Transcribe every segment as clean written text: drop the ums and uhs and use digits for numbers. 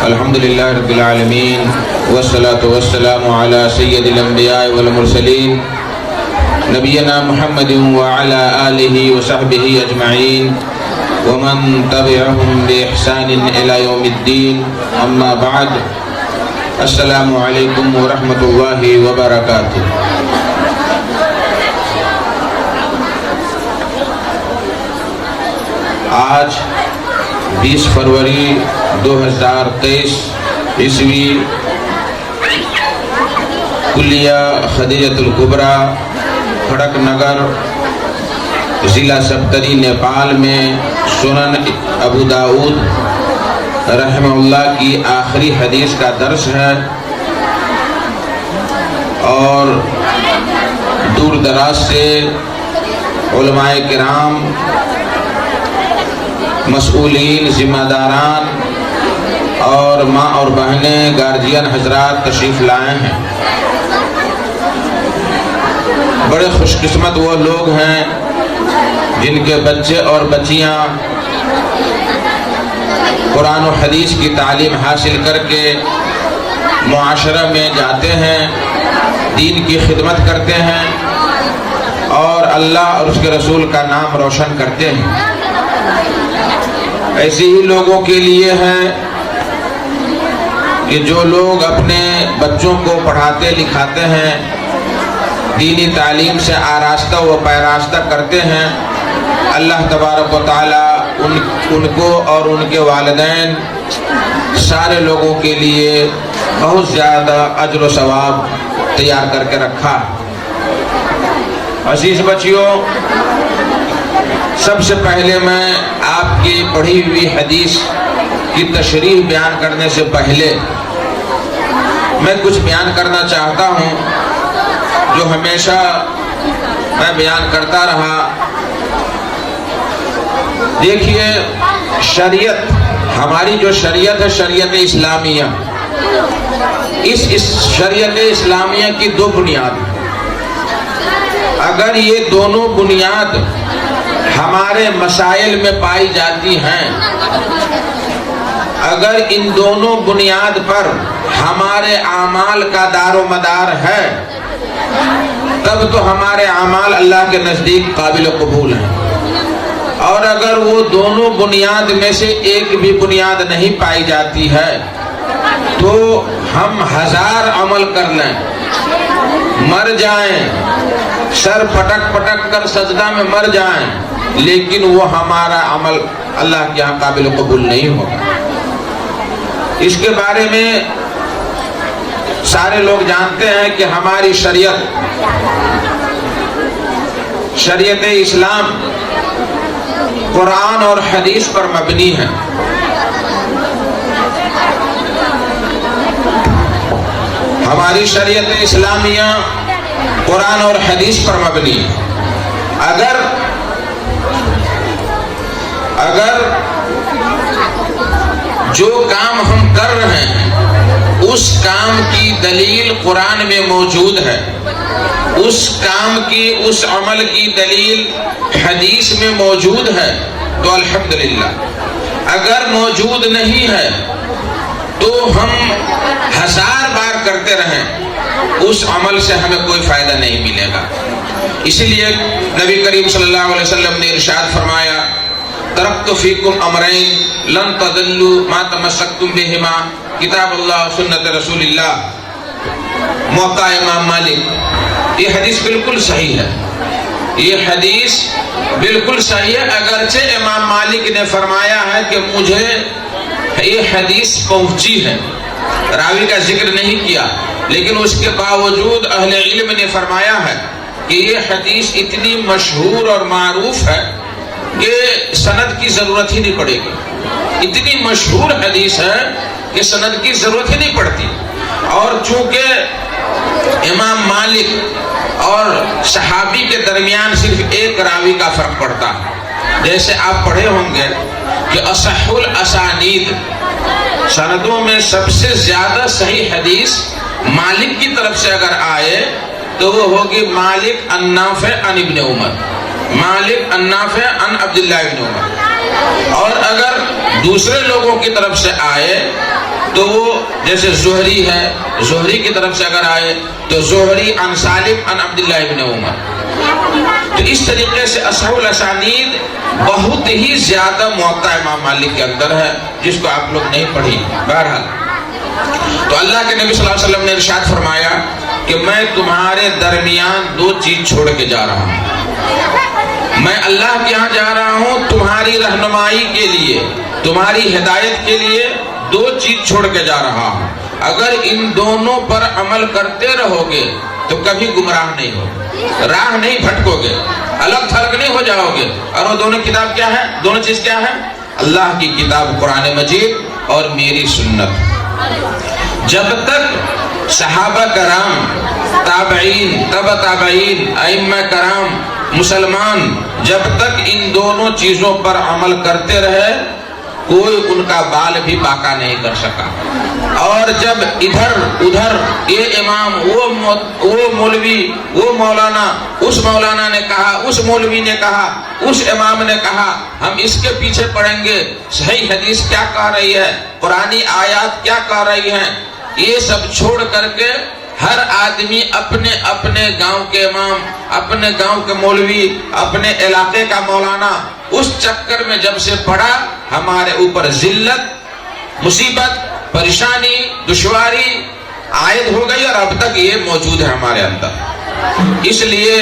الحمدللہ رب العالمین والصلاة والسلام علی سید الانبیاء والمرسلین نبینا محمد وعلی آلہ وصحبہ اجمعین ومن تبعهم بإحسان إلى يوم الدين اما بعد السلام علیکم ورحمۃ اللہ وبرکاتہ۔ آج 20 فروری 2023 عیسوی کلیہ خدیجۃ الکبریٰ کھڑک نگر ضلع سبتری نیپال میں سنن ابو داؤد رحمہ اللہ کی آخری حدیث کا درس ہے، اور دور دراز سے علماء کرام، مسئولین، ذمہ داران اور ماں اور بہنیں، گارجین حضرات تشریف لائے ہیں۔ بڑے خوش قسمت وہ لوگ ہیں جن کے بچے اور بچیاں قرآن و حدیث کی تعلیم حاصل کر کے معاشرہ میں جاتے ہیں، دین کی خدمت کرتے ہیں اور اللہ اور اس کے رسول کا نام روشن کرتے ہیں۔ ایسے ہی لوگوں کے لیے ہے کہ جو لوگ اپنے بچوں کو پڑھاتے لکھاتے ہیں، دینی تعلیم سے آراستہ و پیراستہ کرتے ہیں، اللہ تبارک و تعالی ان کو اور ان کے والدین سارے لوگوں کے لیے بہت زیادہ اجر و ثواب تیار کر کے رکھا۔ عزیز بچیوں، سب سے پہلے میں آپ کی پڑھی ہوئی حدیث کی تشریح بیان کرنے سے پہلے میں کچھ بیان کرنا چاہتا ہوں جو ہمیشہ میں بیان کرتا رہا۔ دیکھیے، شریعت، ہماری جو شریعت ہے، شریعت اسلامیہ، اس شریعت اسلامیہ کی دو بنیاد ہیں۔ اگر یہ دونوں بنیاد ہمارے مسائل میں پائی جاتی ہیں، اگر ان دونوں بنیاد پر ہمارے اعمال کا دار و مدار ہے، تب تو ہمارے اعمال اللہ کے نزدیک قابل قبول ہیں۔ اور اگر وہ دونوں بنیاد میں سے ایک بھی بنیاد نہیں پائی جاتی ہے تو ہم 1000 عمل کر لیں، مر جائیں، سر پٹک پٹک کر سجدہ میں مر جائیں، لیکن وہ ہمارا عمل اللہ کے یہاں قابل قبول نہیں ہوگا۔ اس کے بارے میں سارے لوگ جانتے ہیں کہ ہماری شریعت اسلام قرآن اور حدیث پر مبنی ہے۔ ہماری شریعت اسلامیہ قرآن اور حدیث پر مبنی ہے۔ اگر جو کام ہم کر رہے ہیں اس کام کی دلیل قرآن میں موجود ہے، اس کام کی، اس عمل کی دلیل حدیث میں موجود ہے تو الحمدللہ۔ اگر موجود نہیں ہے تو ہم 1000 بار کرتے رہیں، اس عمل سے ہمیں کوئی فائدہ نہیں ملے گا۔ اسی لیے نبی کریم صلی اللہ علیہ وسلم نے ارشاد فرمایا، ترکت فیکم امرین لن تضلوا ما تمسکتم بہما، کتاب اللہ سنت رسول اللہ، موطا امام مالک۔ یہ حدیث بالکل صحیح ہے، یہ حدیث بالکل صحیح ہے، اگرچہ امام مالک نے فرمایا ہے کہ مجھے یہ حدیث پہنچی ہے، راوی کا ذکر نہیں کیا، لیکن اس کے باوجود اہل علم نے فرمایا ہے کہ یہ حدیث اتنی مشہور اور معروف ہے کہ سند کی ضرورت ہی نہیں پڑے گی۔ اتنی مشہور حدیث ہے کہ سند کی ضرورت ہی نہیں پڑتی۔ اور چونکہ امام مالک اور صحابی کے درمیان صرف ایک راوی کا فرق پڑتا ہے، جیسے آپ پڑھے ہوں گے کہ اصح الاسانید، سندوں میں سب سے زیادہ صحیح حدیث مالک کی طرف سے اگر آئے تو وہ ہوگی مالک النافع عن ابن عمر، مالک النافع عن عبداللہ ابن عمر۔ اور اگر دوسرے لوگوں کی طرف سے آئے تو وہ جیسے زہری ہے، زہری کی طرف سے اگر آئے تو زہری عن سالم عن عبداللہ ابن عمر. تو اس طریقے سے اصح الاسانید بہت ہی زیادہ موطا امام مالک کے اندر ہے، جس کو آپ لوگ نہیں پڑھی. بہرحال تو اللہ کے نبی صلی اللہ علیہ وسلم نے ارشاد فرمایا کہ میں تمہارے درمیان دو چیز چھوڑ کے جا رہا ہوں. میں اللہ کے یہاں جا رہا ہوں تمہاری رہنمائی کے لیے، تمہاری ہدایت کے لیے دو چیز چھوڑ کے جا رہا ہوں. اگر ان دونوں پر عمل کرتے رہو گے تو کبھی گمراہ نہیں ہو، راہ نہیں بھٹکو گے، الگ تھلگ نہیں ہو جاؤ گے. اور وہ دونوں کتاب کیا ہے؟ دونوں چیز کیا ہے؟ اللہ کی کتاب قرآن مجید اور میری سنت. جب تک صحابہ کرام، تابعین، تبع تابعین، ائمہ کرام، مسلمان جب تک ان دونوں چیزوں پر عمل کرتے رہے کوئی ان کا بال بھی باقا نہیں کر سکا. اور جب ادھر ادھر یہ امام، وہ مولوی، وہ مولانا، اس مولانا نے کہا، اس مولوی نے کہا، اس امام نے کہا، ہم اس کے پیچھے پڑیں گے، صحیح حدیث کیا کہہ رہی ہے، قرآنی آیات کیا کہہ رہی ہیں، یہ سب چھوڑ کر کے ہر آدمی اپنے اپنے گاؤں کے امام، اپنے گاؤں کے مولوی، اپنے علاقے کا مولانا، اس چکر میں جب سے پڑا ہمارے اوپر ذلت، مصیبت، پریشانی، دشواری عائد ہو گئی، اور اب تک یہ موجود ہے ہمارے اندر. اس لیے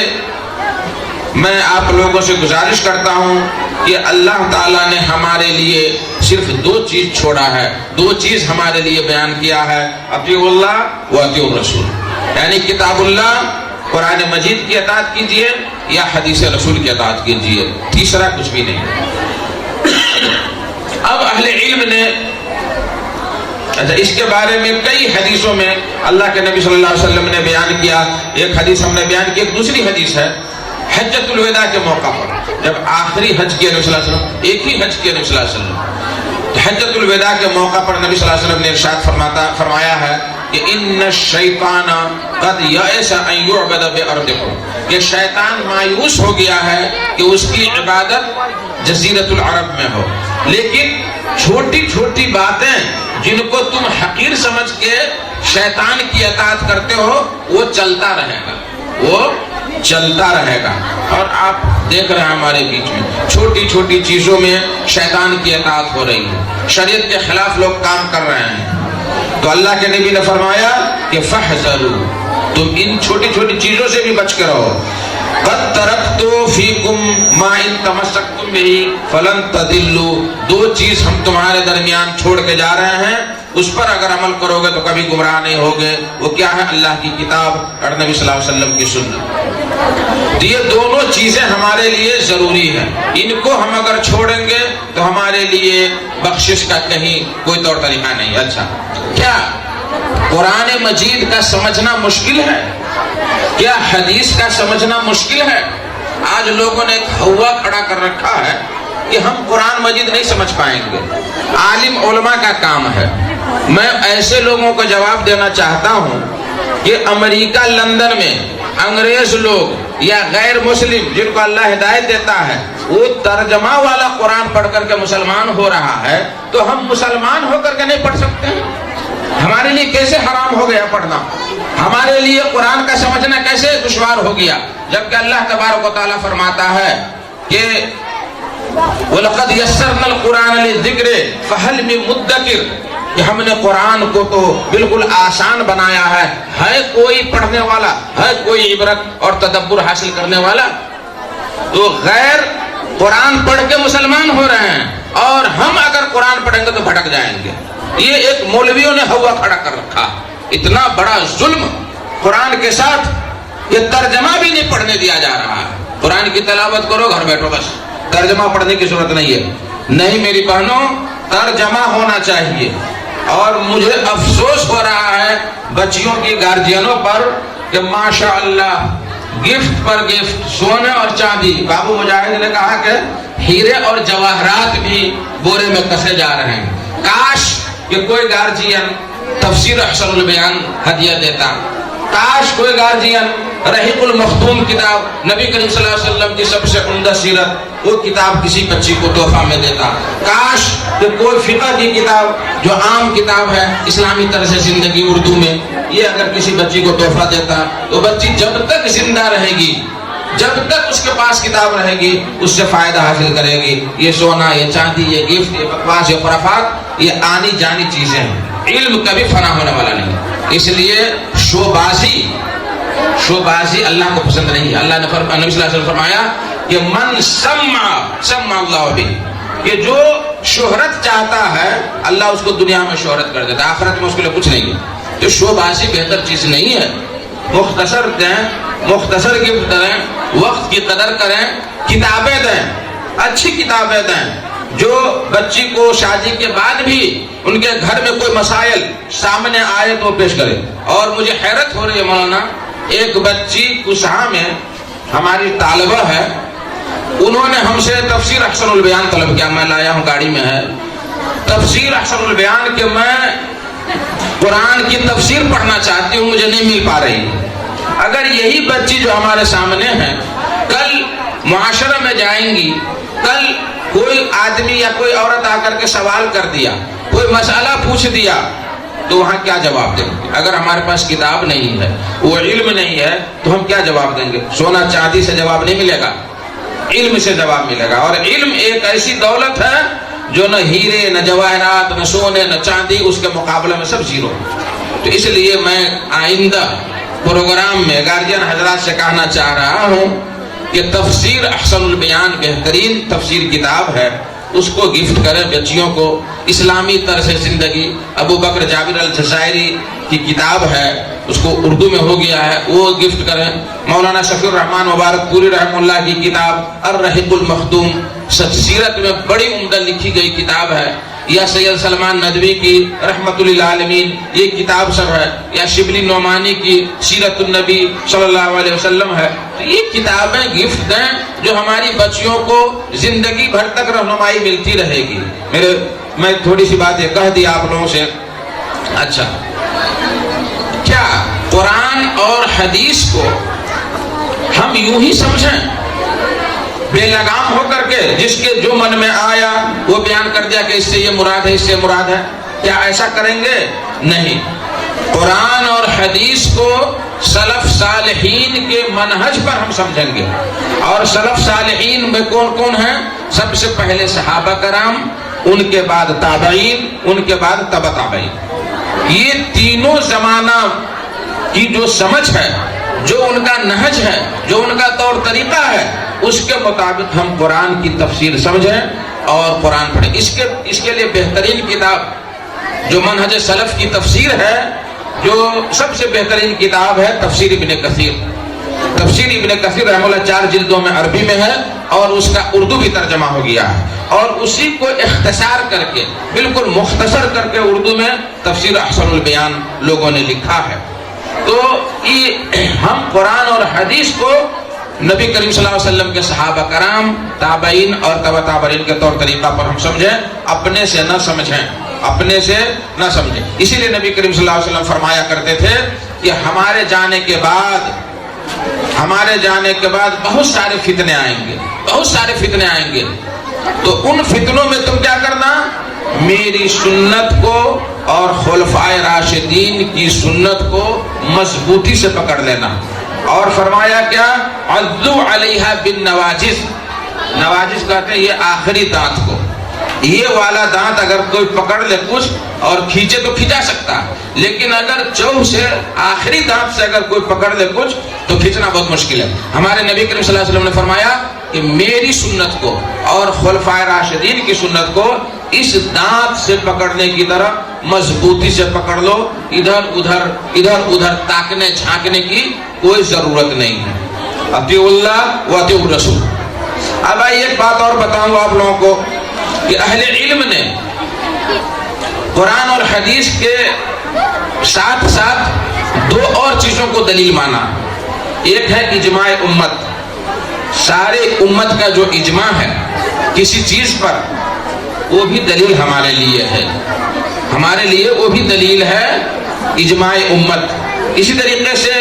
میں آپ لوگوں سے گزارش کرتا ہوں کہ اللہ تعالیٰ نے ہمارے لیے صرف دو چیز چھوڑا ہے، دو چیز ہمارے لیے بیان کیا ہے، اطیعوا اللہ و اطیعوا الرسول. یعنی کتاب اللہ، قرآن مجید کی اطاعت کیجئے یا حدیث رسول کی اطاعت کیجئے، تیسرا کچھ بھی نہیں. اب اہل علم نے اس کے بارے میں کئی حدیثوں میں اللہ کے نبی صلی اللہ علیہ وسلم نے بیان کیا. ایک حدیث ہم نے بیان کی، ایک دوسری حدیث ہے حجۃ الوداع کے موقع پر، جب آخری حج کیا نبی صلی اللہ علیہ وسلم، ایک ہی حج کیا نبی صلی اللہ علیہ وسلم، حجۃ الوداع کے موقع پر نبی صلی اللہ علیہ وسلم نے ارشاد فرمایا ہے کہ ان الشیطان قد یئس ان یعبد بارضکم، کہ شیطان مایوس ہو گیا ہے کہ اس کی عبادت جزیرۃ العرب میں ہو. لیکن چھوٹی چھوٹی باتیں جن کو تم حقیر سمجھ کے شیطان کی اطاعت کرتے ہو وہ چلتا رہے گا، وہ چلتا رہے گا. اور آپ دیکھ رہے ہیں ہمارے بیچ میں چھوٹی چھوٹی چیزوں میں شیطان کی اطاعت ہو رہی ہے، شریعت کے خلاف لوگ کام کر رہے ہیں. تو اللہ کے نبی نے فرمایا کہ فاحذروا، تم ان چھوٹی چھوٹی چیزوں سے بھی بچ کے رہو. قد ترکت فیکم ما ان تمسکتم بہ فلن تضلوا، دو چیز ہم تمہارے درمیان چھوڑ کے جا رہے ہیں، اس پر اگر عمل کرو گے تو کبھی گمراہ نہیں ہوگے. وہ کیا ہے؟ اللہ کی کتاب اور نبی صلی اللہ علیہ وسلم کی سنت. یہ دونوں چیزیں ہمارے لیے ضروری ہیں، ان کو ہم اگر چھوڑیں گے تو ہمارے لیے بخشش کا کہیں کوئی طور طریقہ نہیں. اچھا، کیا قرآن مجید کا سمجھنا مشکل ہے؟ کیا حدیث کا سمجھنا مشکل ہے؟ آج لوگوں نے ایک ہوا کھڑا کر رکھا ہے کہ ہم قرآن مجید نہیں سمجھ پائیں گے، عالم علماء کا کام ہے. میں ایسے لوگوں کو جواب دینا چاہتا ہوں کہ امریکہ، لندن میں انگریز لوگ یا غیر مسلم جن کو اللہ ہدایت دیتا ہے، وہ ترجمہ والا قرآن پڑھ کر کے مسلمان ہو رہا ہے، تو ہم مسلمان ہو کر کے نہیں پڑھ سکتے ہیں؟ ہمارے لیے کیسے حرام ہو گیا پڑھنا؟ ہمارے لیے قرآن کا سمجھنا کیسے دشوار ہو گیا؟ جبکہ اللہ تبارک و تعالیٰ فرماتا ہے کہ وَلَقَدْ يَسَّرْنَا الْقُرْآنَ لِلذِّكْرِ فَهَلْ مِن مُدَّكِرٍ، کہ ہم نے قرآن کو تو بالکل آسان بنایا ہے کوئی پڑھنے والا، ہے کوئی عبرت اور تدبر حاصل کرنے والا؟ تو غیر قرآن پڑھ کے مسلمان ہو رہے ہیں، اور ہم اگر قرآن پڑھیں گے تو بھٹک جائیں گے. یہ ایک مولویوں نے ہوا کھڑا کر رکھا. اتنا بڑا ظلم قرآن کے ساتھ، یہ ترجمہ بھی نہیں پڑھنے دیا جا رہا ہے. قرآن کی تلاوت کرو، گھر بیٹھو، بس ترجمہ پڑھنے کی ضرورت نہیں ہے. نہیں میری بہنوں، ترجمہ ہونا چاہیے. اور مجھے افسوس ہو رہا ہے بچیوں کی گارجینوں پر کہ ماشاءاللہ گفٹ پر گفٹ، سونے اور چاندی. بابو مجاہد نے کہا کہ ہیرے اور جواہرات بھی بورے میں کسے جا رہے ہیں. کاش کہ کوئی گارجین تفسیر احسن البیان ہدیہ دیتا، کاش کوئی گارجین رحیق المختوم کتاب نبی کریم صلی اللہ علیہ وسلم کی سب سے عمدہ سیرت وہ کتاب کسی بچی کو تحفہ میں دیتا. کاش کہ کوئی فقہ کی کتاب جو عام کتاب ہے اسلامی طرز زندگی اردو میں یہ اگر کسی بچی کو تحفہ دیتا تو بچی جب تک زندہ رہے گی جب تک اس کے پاس کتاب رہے گی اس سے فائدہ حاصل کرے گی. یہ سونا یہ چاندی یہ گفٹ یہ بکواس یہ خرافات یہ آنی جانی چیزیں ہیں. علم کبھی فنا ہونے والا نہیں. اس لیے شوبازی اللہ کو پسند نہیں ہے. اللہ نے نبی صلی اللہ علیہ وسلم فرمایا کہ من سمع اللہ بھی کہ جو شہرت چاہتا ہے اللہ اس کو دنیا میں شہرت کر دیتا ہے آخرت میں اس کے لیے کچھ نہیں ہے. تو شوبازی بہتر چیز نہیں ہے. مختصر دیں مختصر گفٹ دیں وقت کی قدر کریں کتابیں دیں اچھی کتابیں دیں جو بچی کو شادی کے بعد بھی ان کے گھر میں کوئی مسائل سامنے آئے تو پیش کرے. اور مجھے حیرت ہو رہی ہے مولانا ایک بچی کسہا میں ہماری طالبہ ہے انہوں نے ہم سے تفسیر احسن البیان طلب کیا. میں لایا ہوں گاڑی میں ہے تفسیر احسن البیان کہ میں قرآن کی تفسیر پڑھنا چاہتی ہوں مجھے نہیں مل پا رہی. اگر یہی بچی جو ہمارے سامنے ہے کل معاشرہ میں جائیں گی کل کوئی آدمی یا کوئی عورت آ کر کے سوال کر دیا کوئی مسئلہ پوچھ دیا تو وہاں کیا جواب دیں گے؟ اگر ہمارے پاس کتاب نہیں ہے وہ علم نہیں ہے تو ہم کیا جواب دیں گے؟ سونا چاندی سے جواب نہیں ملے گا علم سے جواب ملے گا. اور علم ایک ایسی دولت ہے جو نہ ہیرے نہ جواہرات نہ سونے نہ چاندی اس کے مقابلے میں سب زیرو. تو اس لیے میں آئندہ پروگرام میں گارجین حضرات سے کہنا چاہ رہا ہوں کہ تفسیر احسن البیان بہترین تفسیر کتاب ہے اس کو گفٹ کریں بچیوں کو. اسلامی طرز زندگی ابو بکر جابر الجزائری کی کتاب ہے اس کو اردو میں ہو گیا ہے وہ گفٹ کریں. مولانا شفیع الرحمان مبارک پوری رحمہ اللہ کی کتاب الرحیق المختوم سیرت میں بڑی عمدہ لکھی گئی کتاب ہے. یا سید سلمان ندوی کی رحمت للعالمین یہ کتاب سب ہے. یا شبلی نعمانی کی سیرت النبی صلی اللہ علیہ وسلم ہے. تو یہ کتابیں گفٹ دیں جو ہماری بچیوں کو زندگی بھر تک رہنمائی ملتی رہے گی. میں تھوڑی سی بات یہ کہہ دی آپ لوگوں سے. اچھا کیا قرآن اور حدیث کو ہم یوں ہی سمجھیں بے لگام ہو کر کے جس کے جو من میں آیا وہ بیان کر دیا کہ اس سے یہ مراد ہے اس سے مراد ہے؟ کیا ایسا کریں گے؟ نہیں. قرآن اور حدیث کو سلف صالحین کے منہج پر ہم سمجھیں گے. اور سلف صالحین میں کون کون ہیں؟ سب سے پہلے صحابہ کرام ان کے بعد تابعین ان کے بعد تبع تابعین. یہ تینوں زمانہ کی جو سمجھ ہے جو ان کا نہج ہے جو ان کا طور طریقہ ہے اس کے مطابق ہم قرآن کی تفسیر سمجھیں اور قرآن پڑھیں. اس کے لیے بہترین کتاب جو منہج سلف کی تفسیر ہے جو سب سے بہترین کتاب ہے تفسیر ابن کثیر. تفسیر ابن کثیر رحمہ اللہ 4 جلدوں میں عربی میں ہے اور اس کا اردو بھی ترجمہ ہو گیا ہے اور اسی کو اختصار کر کے بالکل مختصر کر کے اردو میں تفسیر احسن البیان لوگوں نے لکھا ہے. تو ہم قرآن اور حدیث کو نبی کریم صلی اللہ علیہ وسلم کے صحابہ کرام تابعین اور تبع تابعین کے طور طریقہ پر ہم سمجھیں اپنے سے نہ سمجھیں. اسی لیے نبی کریم صلی اللہ علیہ وسلم فرمایا کرتے تھے کہ ہمارے جانے کے بعد بہت سارے فتنے آئیں گے تو ان فتنوں میں تم کیا کرنا؟ میری سنت کو اور خلفائے راشدین کی سنت کو مضبوطی سے پکڑ لینا. اور فرمایا کیا؟ عضو علیہا بالنواجذ. نواجذ کہتے ہیں یہ آخری دانت کو. یہ والا دانت اگر کوئی پکڑ لے کچھ اور کھینچے تو کھینچا سکتا لیکن اگر چوب سے آخری دانت سے اگر کوئی پکڑ لے کچھ تو کھینچنا بہت مشکل ہے. ہمارے نبی کریم صلی اللہ علیہ وسلم نے فرمایا کہ میری سنت کو اور خلفائے راشدین کی سنت کو اس دانت سے پکڑنے کی طرح مضبوطی سے پکڑ لو. ادھر ادھر تاکنے جھانکنے کی کوئی ضرورت نہیں ہے. اطیع اللہ و اطیع الرسول. اب ایک بات اور بتاؤں گا آپ لوگوں کو کہ اہل علم نے قرآن اور حدیث کے ساتھ ساتھ 2 اور چیزوں کو دلیل مانا. ایک ہے اجماع امت. سارے امت کا جو اجماع ہے کسی چیز پر وہ بھی دلیل ہمارے لیے ہے. وہ بھی دلیل ہے اجماع امت. اسی طریقے سے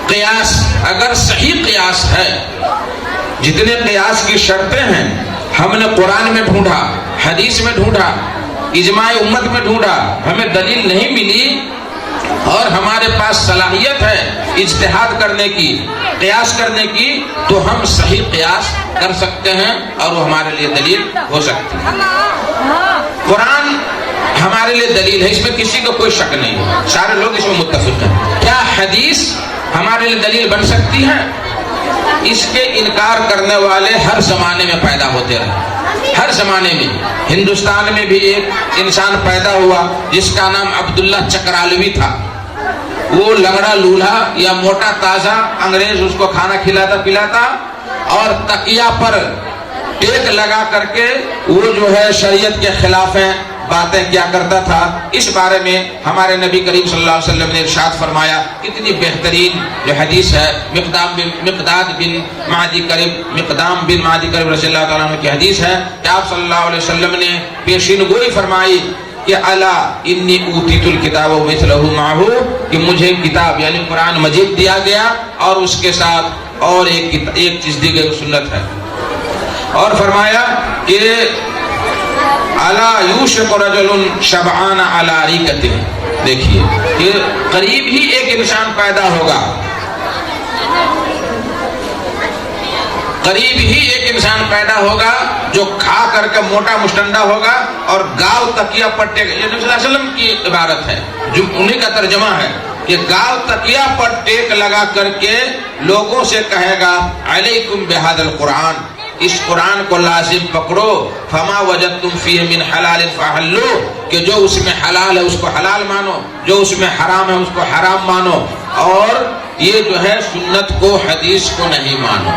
قیاس، اگر صحیح قیاس ہے، جتنے قیاس کی شرطیں ہیں ہم نے قرآن میں ڈھونڈا، حدیث میں ڈھونڈا، اجماع امت میں ڈھونڈا، ہمیں دلیل نہیں ملی اور ہمارے پاس صلاحیت ہے اجتہاد کرنے کی، قیاس کرنے کی، تو ہم صحیح قیاس کر سکتے ہیں اور وہ ہمارے لیے دلیل ہو سکتی ہے۔ قرآن ہمارے لیے دلیل ہے، اس میں کسی کو کوئی شک نہیں ہے، سارے لوگ اس میں متفق ہیں۔ کیا حدیث ہمارے لیے دلیل بن سکتی ہے؟ اس کے انکار کرنے والے ہر زمانے میں پیدا ہوتے رہے، ہر زمانے میں۔ ہندوستان میں بھی ایک انسان پیدا ہوا جس کا نام عبداللہ چکرالوی تھا۔ وہ لنگڑا لولہا یا موٹا تازہ، انگریز اس کو کھانا کھلاتا پلاتا اور تکیہ پر ٹیک لگا کر کے وہ جو ہے شریعت کے خلاف ہیں باتیں کیا کرتا تھا۔ اس بارے میں ہمارے نبی کریم صلی اللہ علیہ وسلم نے ارشاد فرمایا، کتنی بہترین جو حدیث ہے، مقدام بن معدی کرب رضی اللہ تعالیٰ عنہ کی حدیث ہے کہ آپ صلی اللہ علیہ وسلم نے پیشین گوئی فرمائی کہ الا انی اوتیت الکتاب ومثلہ معہ، کہ مجھے کتاب یعنی قرآن مجید دیا گیا اور اس کے ساتھ اور ایک چیز دی گئی، سنت ہے۔ اور فرمایا کہ الا یوشک رجل شبعان علی ریکتہ، دیکھیے کہ قریب ہی ایک انسان پیدا ہوگا، قریب ہی ایک انسان پیدا ہوگا جو کھا کر کے موٹا مشٹنڈا ہوگا اور گاؤ تکیہ پٹے گا۔ یہ نبی صلی اللہ علیہ وسلم کی عبارت ہے، جو انہیں کا ترجمہ ہے کہ گاؤ تکیہ پر ٹیک لگا کر کے لوگوں سے کہے گا علیکم بہذا القرآن، اس قرآن کو لازم پکڑو، فما وجدتم فیہ من حلال فحلو، کہ جو اس میں حلال ہے اس کو حلال مانو، جو اس میں حرام ہے اس کو حرام مانو، اور یہ جو ہے سنت کو حدیث کو نہیں مانو۔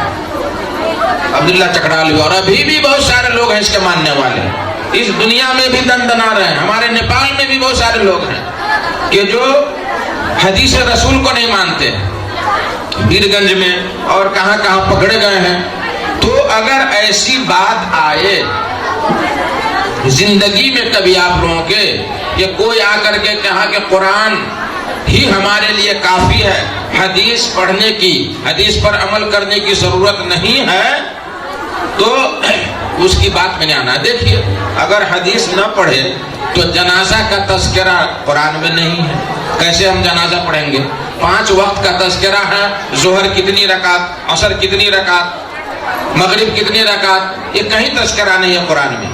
عبداللہ چکرالوی، اور ابھی بھی بہت سارے لوگ ہیں اس کے ماننے والے، اس دنیا میں بھی دندنا رہے ہیں، ہمارے نیپال میں بھی بہت سارے لوگ ہیں کہ جو حدیث رسول کو نہیں مانتے، بیرگنج میں اور کہاں کہاں پکڑے گئے ہیں۔ تو اگر ایسی بات آئے زندگی میں کبھی آپ لوگوں کے کہ کوئی آ کر کے کہا کہ قرآن ہی ہمارے لیے کافی ہے، حدیث پڑھنے کی، حدیث پر عمل کرنے کی ضرورت نہیں ہے، تو اس کی بات میں نہیں آنا۔ دیکھیے اگر حدیث نہ پڑھے تو جنازہ کا تذکرہ قرآن میں نہیں ہے، کیسے ہم جنازہ پڑھیں گے؟ 5 وقت کا تذکرہ ہے، ظہر کتنی رکعت، عصر کتنی رکعت، مغرب کتنی رکعت، یہ کہیں تذکرہ نہیں ہے قرآن میں،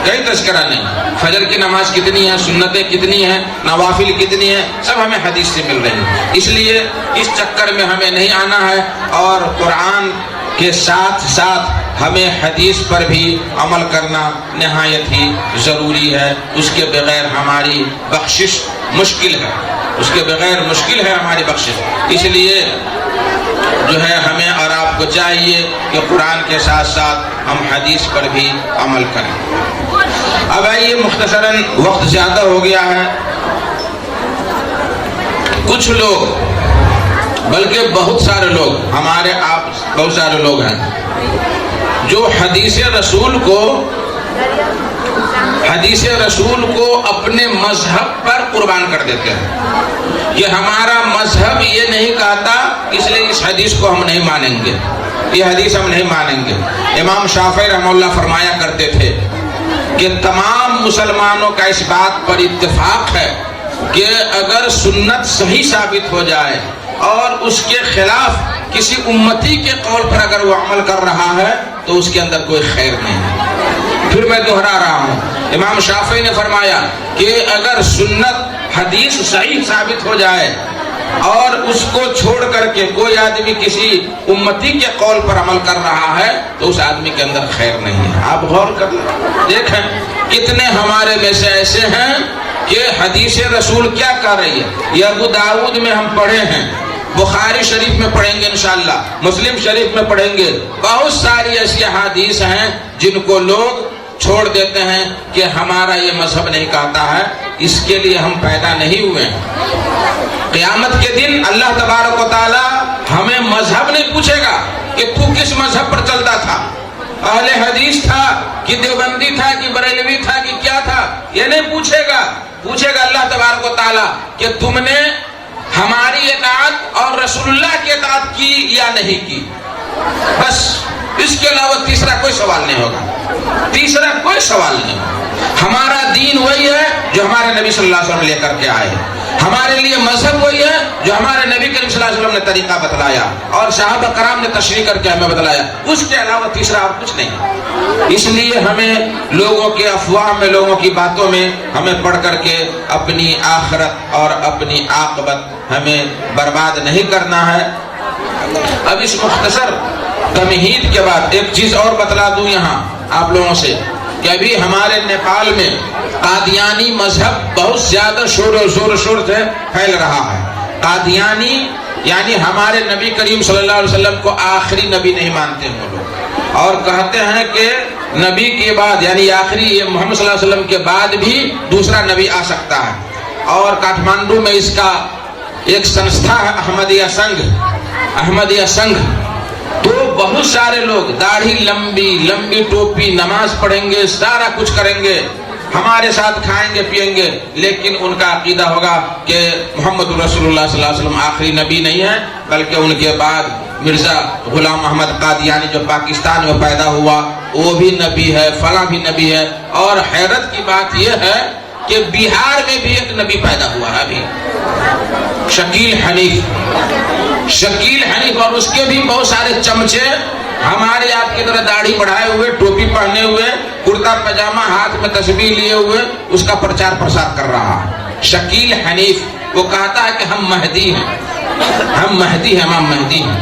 کہیں تذکرہ نہیں۔ فجر کی نماز کتنی ہے، سنتیں کتنی ہیں، نوافل کتنی ہیں، سب ہمیں حدیث سے مل رہی ہیں۔ اس لیے اس چکر میں ہمیں نہیں آنا ہے، اور قرآن کے ساتھ ساتھ ہمیں حدیث پر بھی عمل کرنا نہایت ہی ضروری ہے۔ اس کے بغیر ہماری بخشش مشکل ہے، اس کے بغیر مشکل ہے ہماری بخشش۔ اس لیے جو ہے ہمیں اور آپ کو چاہیے کہ قرآن کے ساتھ ساتھ ہم حدیث پر بھی عمل کریں۔ اب آئیے، مختصراً وقت زیادہ ہو گیا ہے، کچھ لوگ بلکہ بہت سارے لوگ، ہمارے آپ بہت سارے لوگ ہیں جو حدیث رسول کو اپنے مذہب پر قربان کر دیتے ہیں۔ یہ ہمارا مذہب یہ نہیں کہتا، اس لیے اس حدیث کو ہم نہیں مانیں گے، یہ حدیث ہم نہیں مانیں گے۔ امام شافعی رحمہ اللہ فرمایا کرتے تھے کہ تمام مسلمانوں کا اس بات پر اتفاق ہے کہ اگر سنت صحیح ثابت ہو جائے اور اس کے خلاف کسی امتی کے قول پر اگر وہ عمل کر رہا ہے تو اس کے اندر کوئی خیر نہیں ہے۔ پھر میں دہرا رہا ہوں، امام شافعی نے فرمایا کہ اگر سنت حدیث صحیح ثابت ہو جائے اور اس کو چھوڑ کر کے کوئی آدمی کسی امتی کے قول پر عمل کر رہا ہے تو اس آدمی کے اندر خیر نہیں ہے۔ آپ غور کر لیں، دیکھیں کتنے ہمارے میں سے ایسے ہیں کہ حدیث رسول کیا کر رہی ہے۔ یہ ابو داؤد میں ہم پڑھے ہیں، بخاری شریف میں پڑھیں گے انشاءاللہ، مسلم شریف میں پڑھیں گے، بہت ساری ایسی حدیث ہیں جن کو لوگ چھوڑ دیتے ہیں کہ ہمارا یہ مذہب نہیں کہتا ہے، اس کے لیے ہم پیدا نہیں ہوئے ہیں۔ قیامت کے دن اللہ تبارک و تعالی ہمیں مذہب نہیں پوچھے گا کہ تو کس مذہب پر چلتا تھا، اہل حدیث تھا کہ دیوبندی تھا کہ بریلوی تھا کہ کیا تھا، یہ نہیں پوچھے گا۔ پوچھے گا اللہ تبارک و تعالی کہ تم نے ہماری اطاعت اور رسول اللہ کی اطاعت کی یا نہیں کی، بس اس کے علاوہ تیسرا کوئی سوال نہیں ہوگا، تیسرا کوئی سوال نہیں ہوگا۔ ہمارا دین وہی ہے جو ہمارے نبی صلی اللہ علیہ وسلم لے کر کے آئے، ہمارے لیے مذہب وہی ہے جو ہمارے نبی کریم صلی اللہ علیہ وسلم نے طریقہ بتلایا اور صحابہ کرام نے تشریح کر کے ہمیں بتلایا، اس کے علاوہ تیسرا اور کچھ نہیں۔ اس لیے ہمیں لوگوں کے افواہ میں، لوگوں کی باتوں میں ہمیں پڑھ کر کے اپنی آخرت اور اپنی عاقبت ہمیں برباد نہیں کرنا ہے۔ اب اس مختصر تمہید کے بعد ایک چیز اور بتلا دوں یہاں آپ لوگوں سے کہ ابھی ہمارے نیپال میں قادیانی مذہب بہت زیادہ شور شور سے پھیل رہا ہے۔ قادیانی یعنی ہمارے نبی کریم صلی اللہ علیہ وسلم کو آخری نبی نہیں مانتے ہیں وہ لوگ، اور کہتے ہیں کہ نبی کے بعد یعنی آخری محمد صلی اللہ علیہ وسلم کے بعد بھی دوسرا نبی آ سکتا ہے۔ اور کاٹھمانڈو میں اس کا ایک سنستھا ہے احمدیہ سنگھ، تو بہت سارے لوگ داڑھی لمبی ٹوپی، نماز پڑھیں گے، سارا کچھ کریں گے، ہمارے ساتھ کھائیں گے پیئیں گے، لیکن ان کا عقیدہ ہوگا کہ محمد رسول اللہ صلی اللہ علیہ وسلم آخری نبی نہیں ہے، بلکہ ان کے بعد مرزا غلام احمد قادیانی جو پاکستان میں پیدا ہوا وہ بھی نبی ہے، فلاں بھی نبی ہے۔ اور حیرت کی بات یہ ہے کہ بہار میں بھی ایک نبی پیدا ہوا ہے ابھی، شکیل حنیف، اور اس کے بھی بہت سارے چمچے ہمارے آپ کی طرح داڑھی بڑھائے ہوئے، ٹوپی پہنے ہوئے، کرتا پاجامہ، ہاتھ میں تسبیح لیے ہوئے اس کا پرچار پرسار کر رہا ہے۔ شکیل حنیف وہ کہتا ہے کہ ہم مہدی ہیں، امام مہدی ہیں۔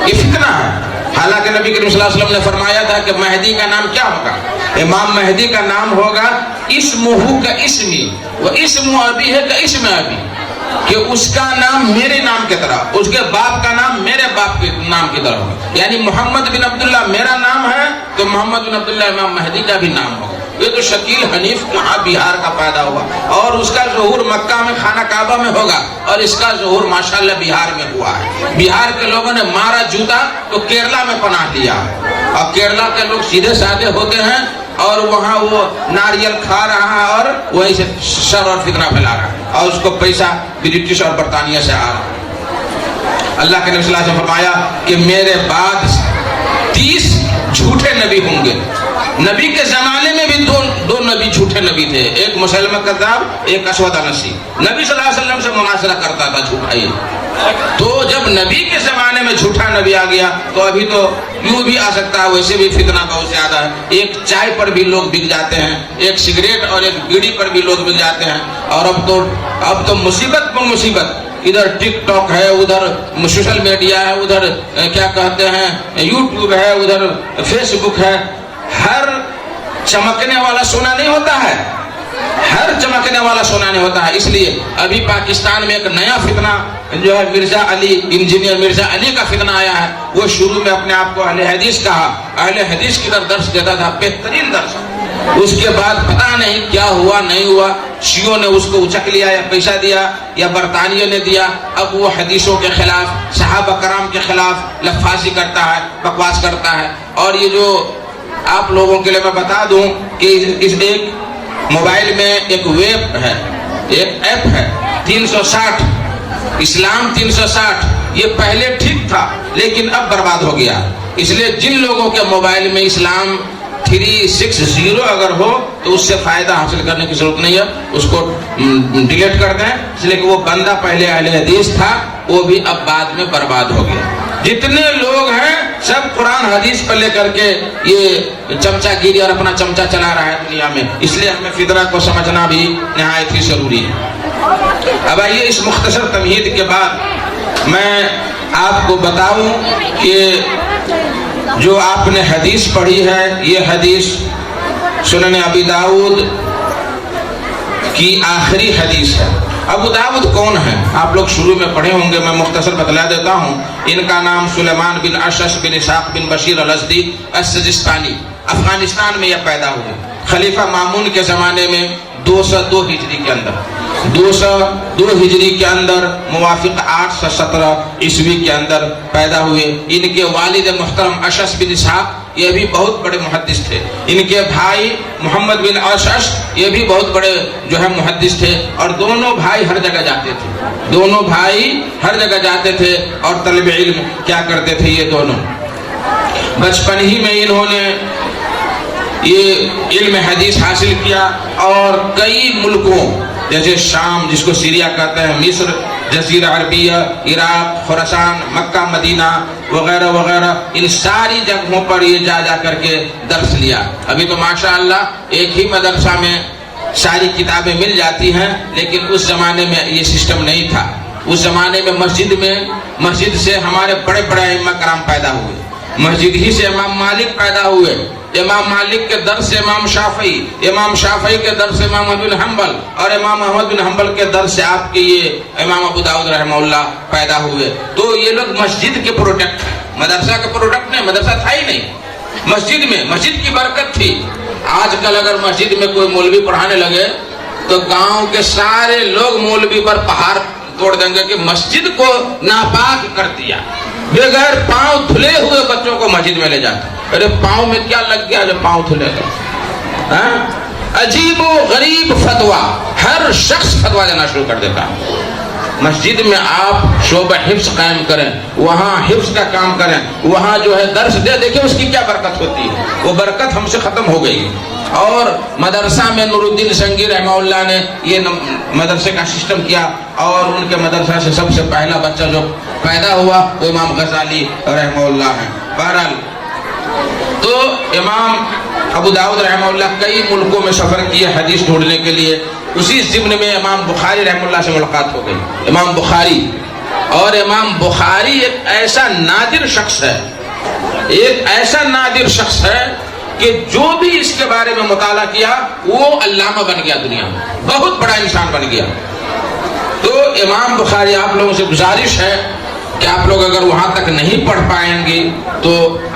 یہ فتنہ ہے، حالانکہ نبی کریم صلی اللہ علیہ وسلم نے فرمایا تھا کہ مہدی کا نام کیا ہوگا؟ امام مہدی کا نام ہوگا اسمہ کا اسمی و اسم ابی ہے کا اسم ابی، کہ اس کا نام میرے نام کی طرح، اس کے باپ کا نام میرے باپ کے نام کی طرح ہوگا، یعنی محمد بن عبداللہ میرا نام ہے تو محمد بن عبداللہ امام مہدی کا بھی نام ہوگا۔ یہ تو شکیل حنیف وہاں بہار کا پیدا ہوا، اور اس کا ظہور مکہ میں خانہ کعبہ میں ہوگا، اور اس کا ظہور ماشاءاللہ بہار میں ہوا ہے۔ بہار کے لوگوں نے مارا جوتا تو کیرلا میں پناہ لیا، اور کیرلا کے لوگ سیدھے سادے ہوتے ہیں اور وہاں وہ ناریل کھا رہا ہے اور وہیں سے شر اور فتنہ پھیلا رہا ہے، اور اس کو پیسہ برٹش اور برطانیہ سے آ رہا ہے۔ اللہ کے نبی صلی اللہ علیہ وسلم نے فرمایا کہ میرے بعد 30 جھوٹے نبی ہوں گے۔ نبی کے زمانے میں بھی دو نبی جھوٹے نبی تھے، ایک مسلمہ کذاب، ایک اسود انسی۔ نبی صلی اللہ علیہ وسلم سے مناظرہ کرتا تھا جھوٹا ہی۔ تو جب نبی کے زمانے میں جھوٹا نبی آ گیا تو ابھی تو یوں بھی آ سکتا ہے، ویسے بھی فتنہ بہت زیادہ ہے۔ ایک چائے پر بھی لوگ بک جاتے ہیں، ایک سگریٹ اور ایک بیڑی پر بھی لوگ بک جاتے ہیں، اور اب تو مصیبت پر مصیبت، ادھر ٹک ٹاک ہے، ادھر سوشل میڈیا ہے، ادھر کیا کہتے ہیں یوٹیوب ہے، ادھر فیس بک ہے۔ ہر چمکنے والا سونا نہیں ہوتا ہے، ہر چمکنے والا سونا نہیں ہوتا ہے۔ اس لیے ابھی پاکستان میں ایک نیا فتنہ جو ہے مرزا علی، انجینئر مرزا علی کا فتنہ آیا ہے۔ وہ شروع میں اپنے آپ کو اہل حدیث کہا، اہل حدیث کی طرف درس دیتا تھا، بہترین درس۔ اس کے بعد پتہ نہیں کیا ہوا نہیں ہوا، شیعوں نے اس کو اچک لیا یا پیسہ دیا یا برطانیہ نے دیا، اب وہ حدیثوں کے خلاف، صحابہ کرام کے خلاف لفاظی کرتا ہے، بکواس کرتا ہے۔ اور یہ جو آپ لوگوں کے لیے میں بتا دوں کہ اس ایک موبائل میں ایک ویب ہے، ایک ایپ ہے 360 اسلام 360، یہ پہلے ٹھیک تھا لیکن اب برباد ہو گیا۔ اس لیے جن لوگوں کے موبائل میں اسلام 360 اگر ہو تو اس سے فائدہ حاصل کرنے کی ضرورت نہیں ہے، اس کو ڈیلیٹ کر دیں، اس لیے کہ وہ بندہ پہلے اہل حدیث تھا، وہ بھی اب بعد میں برباد ہو گیا۔ جتنے لوگ ہیں سب قرآن حدیث پر لے کر کے یہ چمچا گیری اور اپنا چمچا چلا رہا ہے دنیا میں، اس لیے ہمیں فطرہ کو سمجھنا بھی نہایت ہی ضروری ہے۔ اب آئیے اس مختصر تمہید کے بعد میں آپ کو بتاؤں کہ جو آپ نے حدیث پڑھی ہے، یہ حدیث سنن ابی داؤد کی آخری حدیث ہے۔ ابو داؤد کون ہے؟ آپ لوگ شروع میں پڑھے ہوں گے، میں مختصر بتلا دیتا ہوں۔ ان کا نام سلیمان بن اشعث بن اسحاق بن بشیر الازدی السجستانی، افغانستان میں یہ پیدا ہوئے۔ خلیفہ مامون کے زمانے میں 202 ہجری کے اندر، 202 ہجری کے اندر موافق 817 عیسوی کے اندر پیدا ہوئے۔ ان کے والد محترم اشعث بن اسحاق یہ بھی بہت بڑے محدث تھے. ان کے بھائی محمد بن اشعث یہ بھی بہت بڑے جو ہے محدث تھے. اور دونوں بھائی ہر جگہ جاتے تھے. دونوں بھائی ہر جگہ جاتے تھے اور طلب علم کیا کرتے تھے. یہ دونوں بچپن ہی میں انہوں نے یہ علم حدیث حاصل کیا اور کئی ملکوں جیسے شام جس کو سیریا کہتے ہیں، مصر، جزیرہ عربیہ، عراق، خراسان، مکہ مدینہ وغیرہ وغیرہ، ان ساری جگہوں پر یہ جا جا کر کے درس لیا. ابھی تو ماشاءاللہ ایک ہی مدرسہ میں ساری کتابیں مل جاتی ہیں، لیکن اس زمانے میں یہ سسٹم نہیں تھا. اس زمانے میں مسجد سے ہمارے بڑے بڑے ائمہ کرام پیدا ہوئے. مسجد ہی سے امام مالک پیدا ہوئے. امام مالک کے در سے امام شافعی، امام شافعی کے در سے امام احمد بن حنبل، اور امام احمد بن حنبل کے در سے آپ کے یہ امام ابو داؤد رحمہ اللہ پیدا ہوئے. تو یہ لوگ مسجد کے پروڈکٹ، مدرسہ کے پروڈکٹ نہیں. مدرسہ تھا ہی نہیں. مسجد کی برکت تھی. آج کل اگر مسجد میں کوئی مولوی پڑھانے لگے تو گاؤں کے سارے لوگ مولوی پر پہاڑ توڑ دیں گے کہ مسجد کو ناپاک کر دیا. بغیر پاؤں دھلے ہوئے بچوں کو مسجد میں لے جاتا. ارے پاؤں میں کیا لگ گیا جو پاؤں دھلے گا؟ عجیب و غریب فتوا، ہر شخص فتوا دینا شروع کر دیتا. مسجد میں آپ شعبہ حفظ قائم کریں، وہاں حفظ کا کام کریں، وہاں جو ہے درس دے. دیکھیں اس کی کیا برکت ہوتی ہے. وہ برکت ہم سے ختم ہو گئی. اور مدرسہ میں نور الدین سنگی رحمہ اللہ نے یہ مدرسے کا سسٹم کیا، اور ان کے مدرسہ سے سب سے پہلا بچہ جو پیدا ہوا وہ امام غزالی رحمہ اللہ ہے. بہرحال تو امام ابو داؤد رحمہ اللہ کئی ملکوں میں سفر کیے حدیث ڈھونڈنے کے لیے. اسی ضمن میں امام بخاری رحمہ اللہ سے ملاقات ہو گئی. امام بخاری ایک ایسا نادر شخص ہے کہ جو بھی اس کے بارے میں مطالعہ کیا وہ علامہ بن گیا، دنیا میں بہت بڑا انسان بن گیا. تو امام بخاری، آپ لوگوں سے گزارش ہے کہ آپ لوگ اگر وہاں تک نہیں پڑھ پائیں گے تو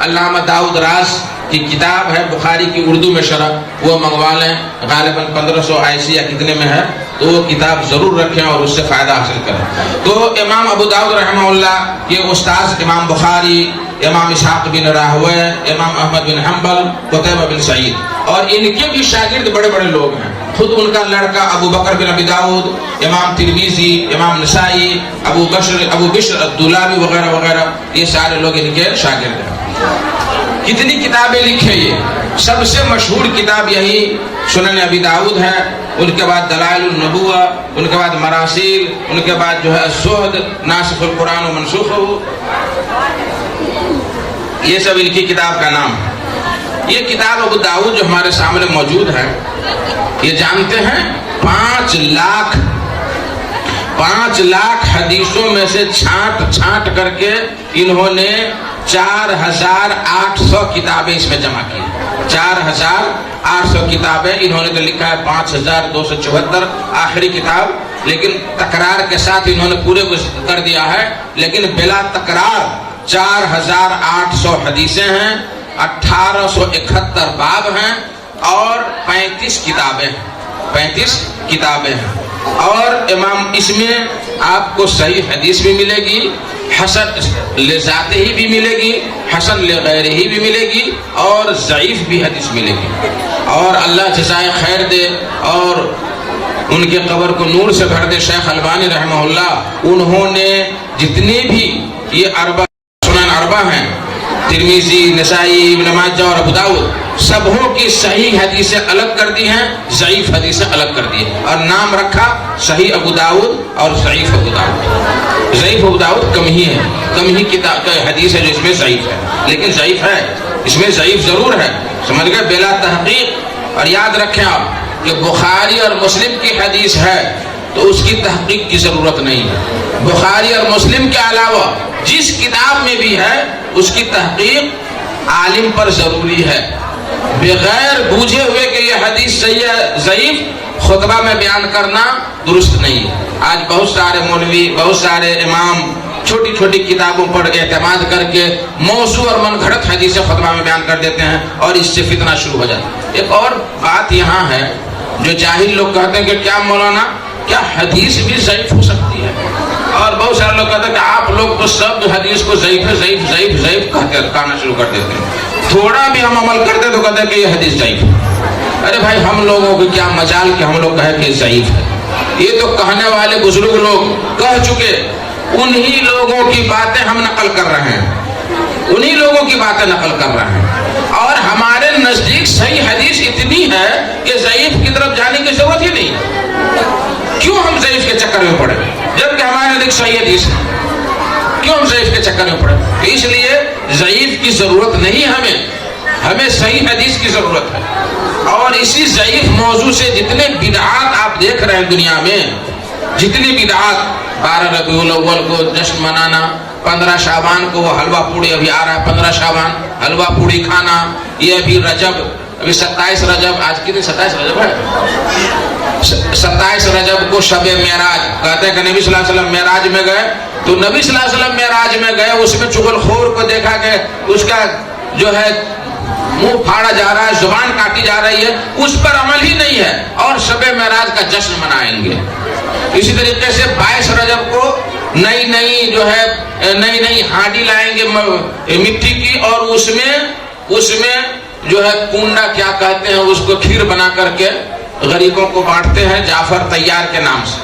علامہ داؤد راز کی کتاب ہے بخاری کی اردو میں شرح، وہ منگوا لیں. غالباً 1500 آئیسی یا کتنے میں ہے، تو وہ کتاب ضرور رکھیں اور اس سے فائدہ حاصل کریں. تو امام ابو داؤد رحمہ اللہ کے استاذ امام بخاری، امام اسحاق بن راہوے، امام احمد بن حنبل، قتیبہ بن سعید، اور ان کے بھی شاگرد بڑے بڑے لوگ ہیں. خود ان کا لڑکا ابو بکر بن ابی داؤد، امام ترمذی، امام نسائی، ابو بشر الدولابی وغیرہ وغیرہ، یہ سارے لوگ ان کے شاگرد ہیں. کتنی کتابیں لکھے. یہ سب سے مشہور کتاب یہی سنن ابی داؤد ہے. ان کے بعد دلائل النبوہ، ان کے بعد مراسیل، ان کے بعد جو ہے الزہد، ناسخ القرآن و منسوخہ، یہ سب ان کی کتاب کا نام ہے. یہ کتاب ابو داؤد جو ہمارے سامنے موجود ہے، یہ جانتے ہیں 5 لاکھ حدیثوں میں سے چھانٹ کر کے انہوں نے 4800 کتابیں اس میں جمع کی. 4800 کتابیں انہوں نے تو لکھا ہے 5274 آخری کتاب، لیکن تکرار کے ساتھ انہوں نے پورے کو کر دیا ہے. لیکن بلا تکرار 4800 حدیثیں ہیں، 1871 باب ہیں، اور 35 کتابیں ہیں. اور امام اس میں آپ کو صحیح حدیث بھی ملے گی، حسن لذات ہی بھی ملے گی، حسن لغیر ہی بھی ملے گی، اور ضعیف بھی حدیث ملے گی. اور اللہ جزائے خیر دے اور ان کے قبر کو نور سے بھر دے. شیخ البانی رحمہ اللہ، انہوں نے جتنی بھی یہ سنن اربع ہیں، ترمذی، نسائی، ابن ماجہ اور ابو داؤد، سبوں کی صحیح حدیثیں الگ کر دی ہیں، ضعیف حدیثیں الگ کر دی ہیں، اور نام رکھا صحیح ابو داؤد اور ضعیف ابو داؤد. ضعیف ابو داؤد کم ہی کتاب حدیث ہے جو اس میں ضعیف ہے، لیکن ضعیف ہے، اس میں ضعیف ضرور ہے، سمجھ گئے، بلا تحقیق. اور یاد رکھیں آپ کہ بخاری اور مسلم کی حدیث ہے تو اس کی تحقیق کی ضرورت نہیں ہے. بخاری اور مسلم کے علاوہ جس کتاب میں بھی ہے اس کی تحقیق عالم پر ضروری ہے. بغیر بوجھے ہوئے کہ یہ حدیث صحیح ہے ضعیف خطبہ میں بیان کرنا درست نہیں ہے. آج بہت سارے مولوی، بہت سارے امام چھوٹی چھوٹی کتابوں پر اعتماد کر کے موضوع اور من گھڑت حدیث خطبہ میں بیان کر دیتے ہیں، اور اس سے فتنہ شروع ہو جاتا ہے. ایک اور بات یہاں ہے جو جاہل لوگ کہتے ہیں کہ کیا مولانا، کیا حدیث بھی ضعیف ہو سکتی ہے؟ اور بہت سارے لوگ کہتے ہیں کہ آپ لوگ تو سب حدیث کو ضعیف کہنا شروع کر دیتے ہیں. تھوڑا بھی ہم عمل کرتے تو کہتے ہیں کہ یہ حدیث ضعیف ہے. ارے بھائی ہم لوگوں کی کیا مجال کہ ہم لوگ کہیں کہ ضعیف ہے. یہ تو کہنے والے بزرگ لوگ کہہ چکے, انہی لوگوں کی باتیں ہم نقل کر رہے ہیں, انہی لوگوں کی باتیں نقل کر رہے ہیں. اور ہمارے نزدیک صحیح حدیث اتنی ہے کہ ضعیف کی طرف جانے کی ضرورت ہی نہیں. کیوں ہم ضعیف کے چکر میں پڑے جبکہ ہمارے نزدیک صحیح حدیث ہے؟ کیوں ہم ضعیف کے چکر میں پڑے؟ اس لیے ضعیف کی ضرورت نہیں ہمیں صحیح حدیث کی ضرورت ہے. اور اسی ضعیف موضوع سے جتنے بدعات آپ دیکھ رہے ہیں دنیا میں, جتنی بدعات, 12 ربیع الاول کو جشن منانا, 15 شعبان کو وہ حلوہ پوڑی ابھی آ رہا ہے, 15 شعبان حلوہ پوڑی کھانا, یہ ابھی رجب, ابھی 27 رجب, آج کتنی 27 رجب ہے, 27 رجب کو شب معراج کہتے ہیں کہ نبی صلی اللہ علیہ وسلم معراج میں گئے. تو نبی صلی اللہ علیہ وسلم معراج میں گئے, اس میں چغل خور کو دیکھا کہ اس کا جو ہے منہ پھاڑا جا رہا ہے, زبان کاٹی جا رہی ہے, اس پر عمل ہی نہیں ہے, اور شب معراج کا جشن منائیں گے. اسی طریقے سے 22 رجب کو نئی جو ہے نئی ہانڈی لائیں گے مٹی کی, اور اس میں جو ہے کنڈا کیا کہتے ہیں اس کو, کھیر بنا کر کے غریبوں کو بانٹتے ہیں جعفر طیار کے نام سے.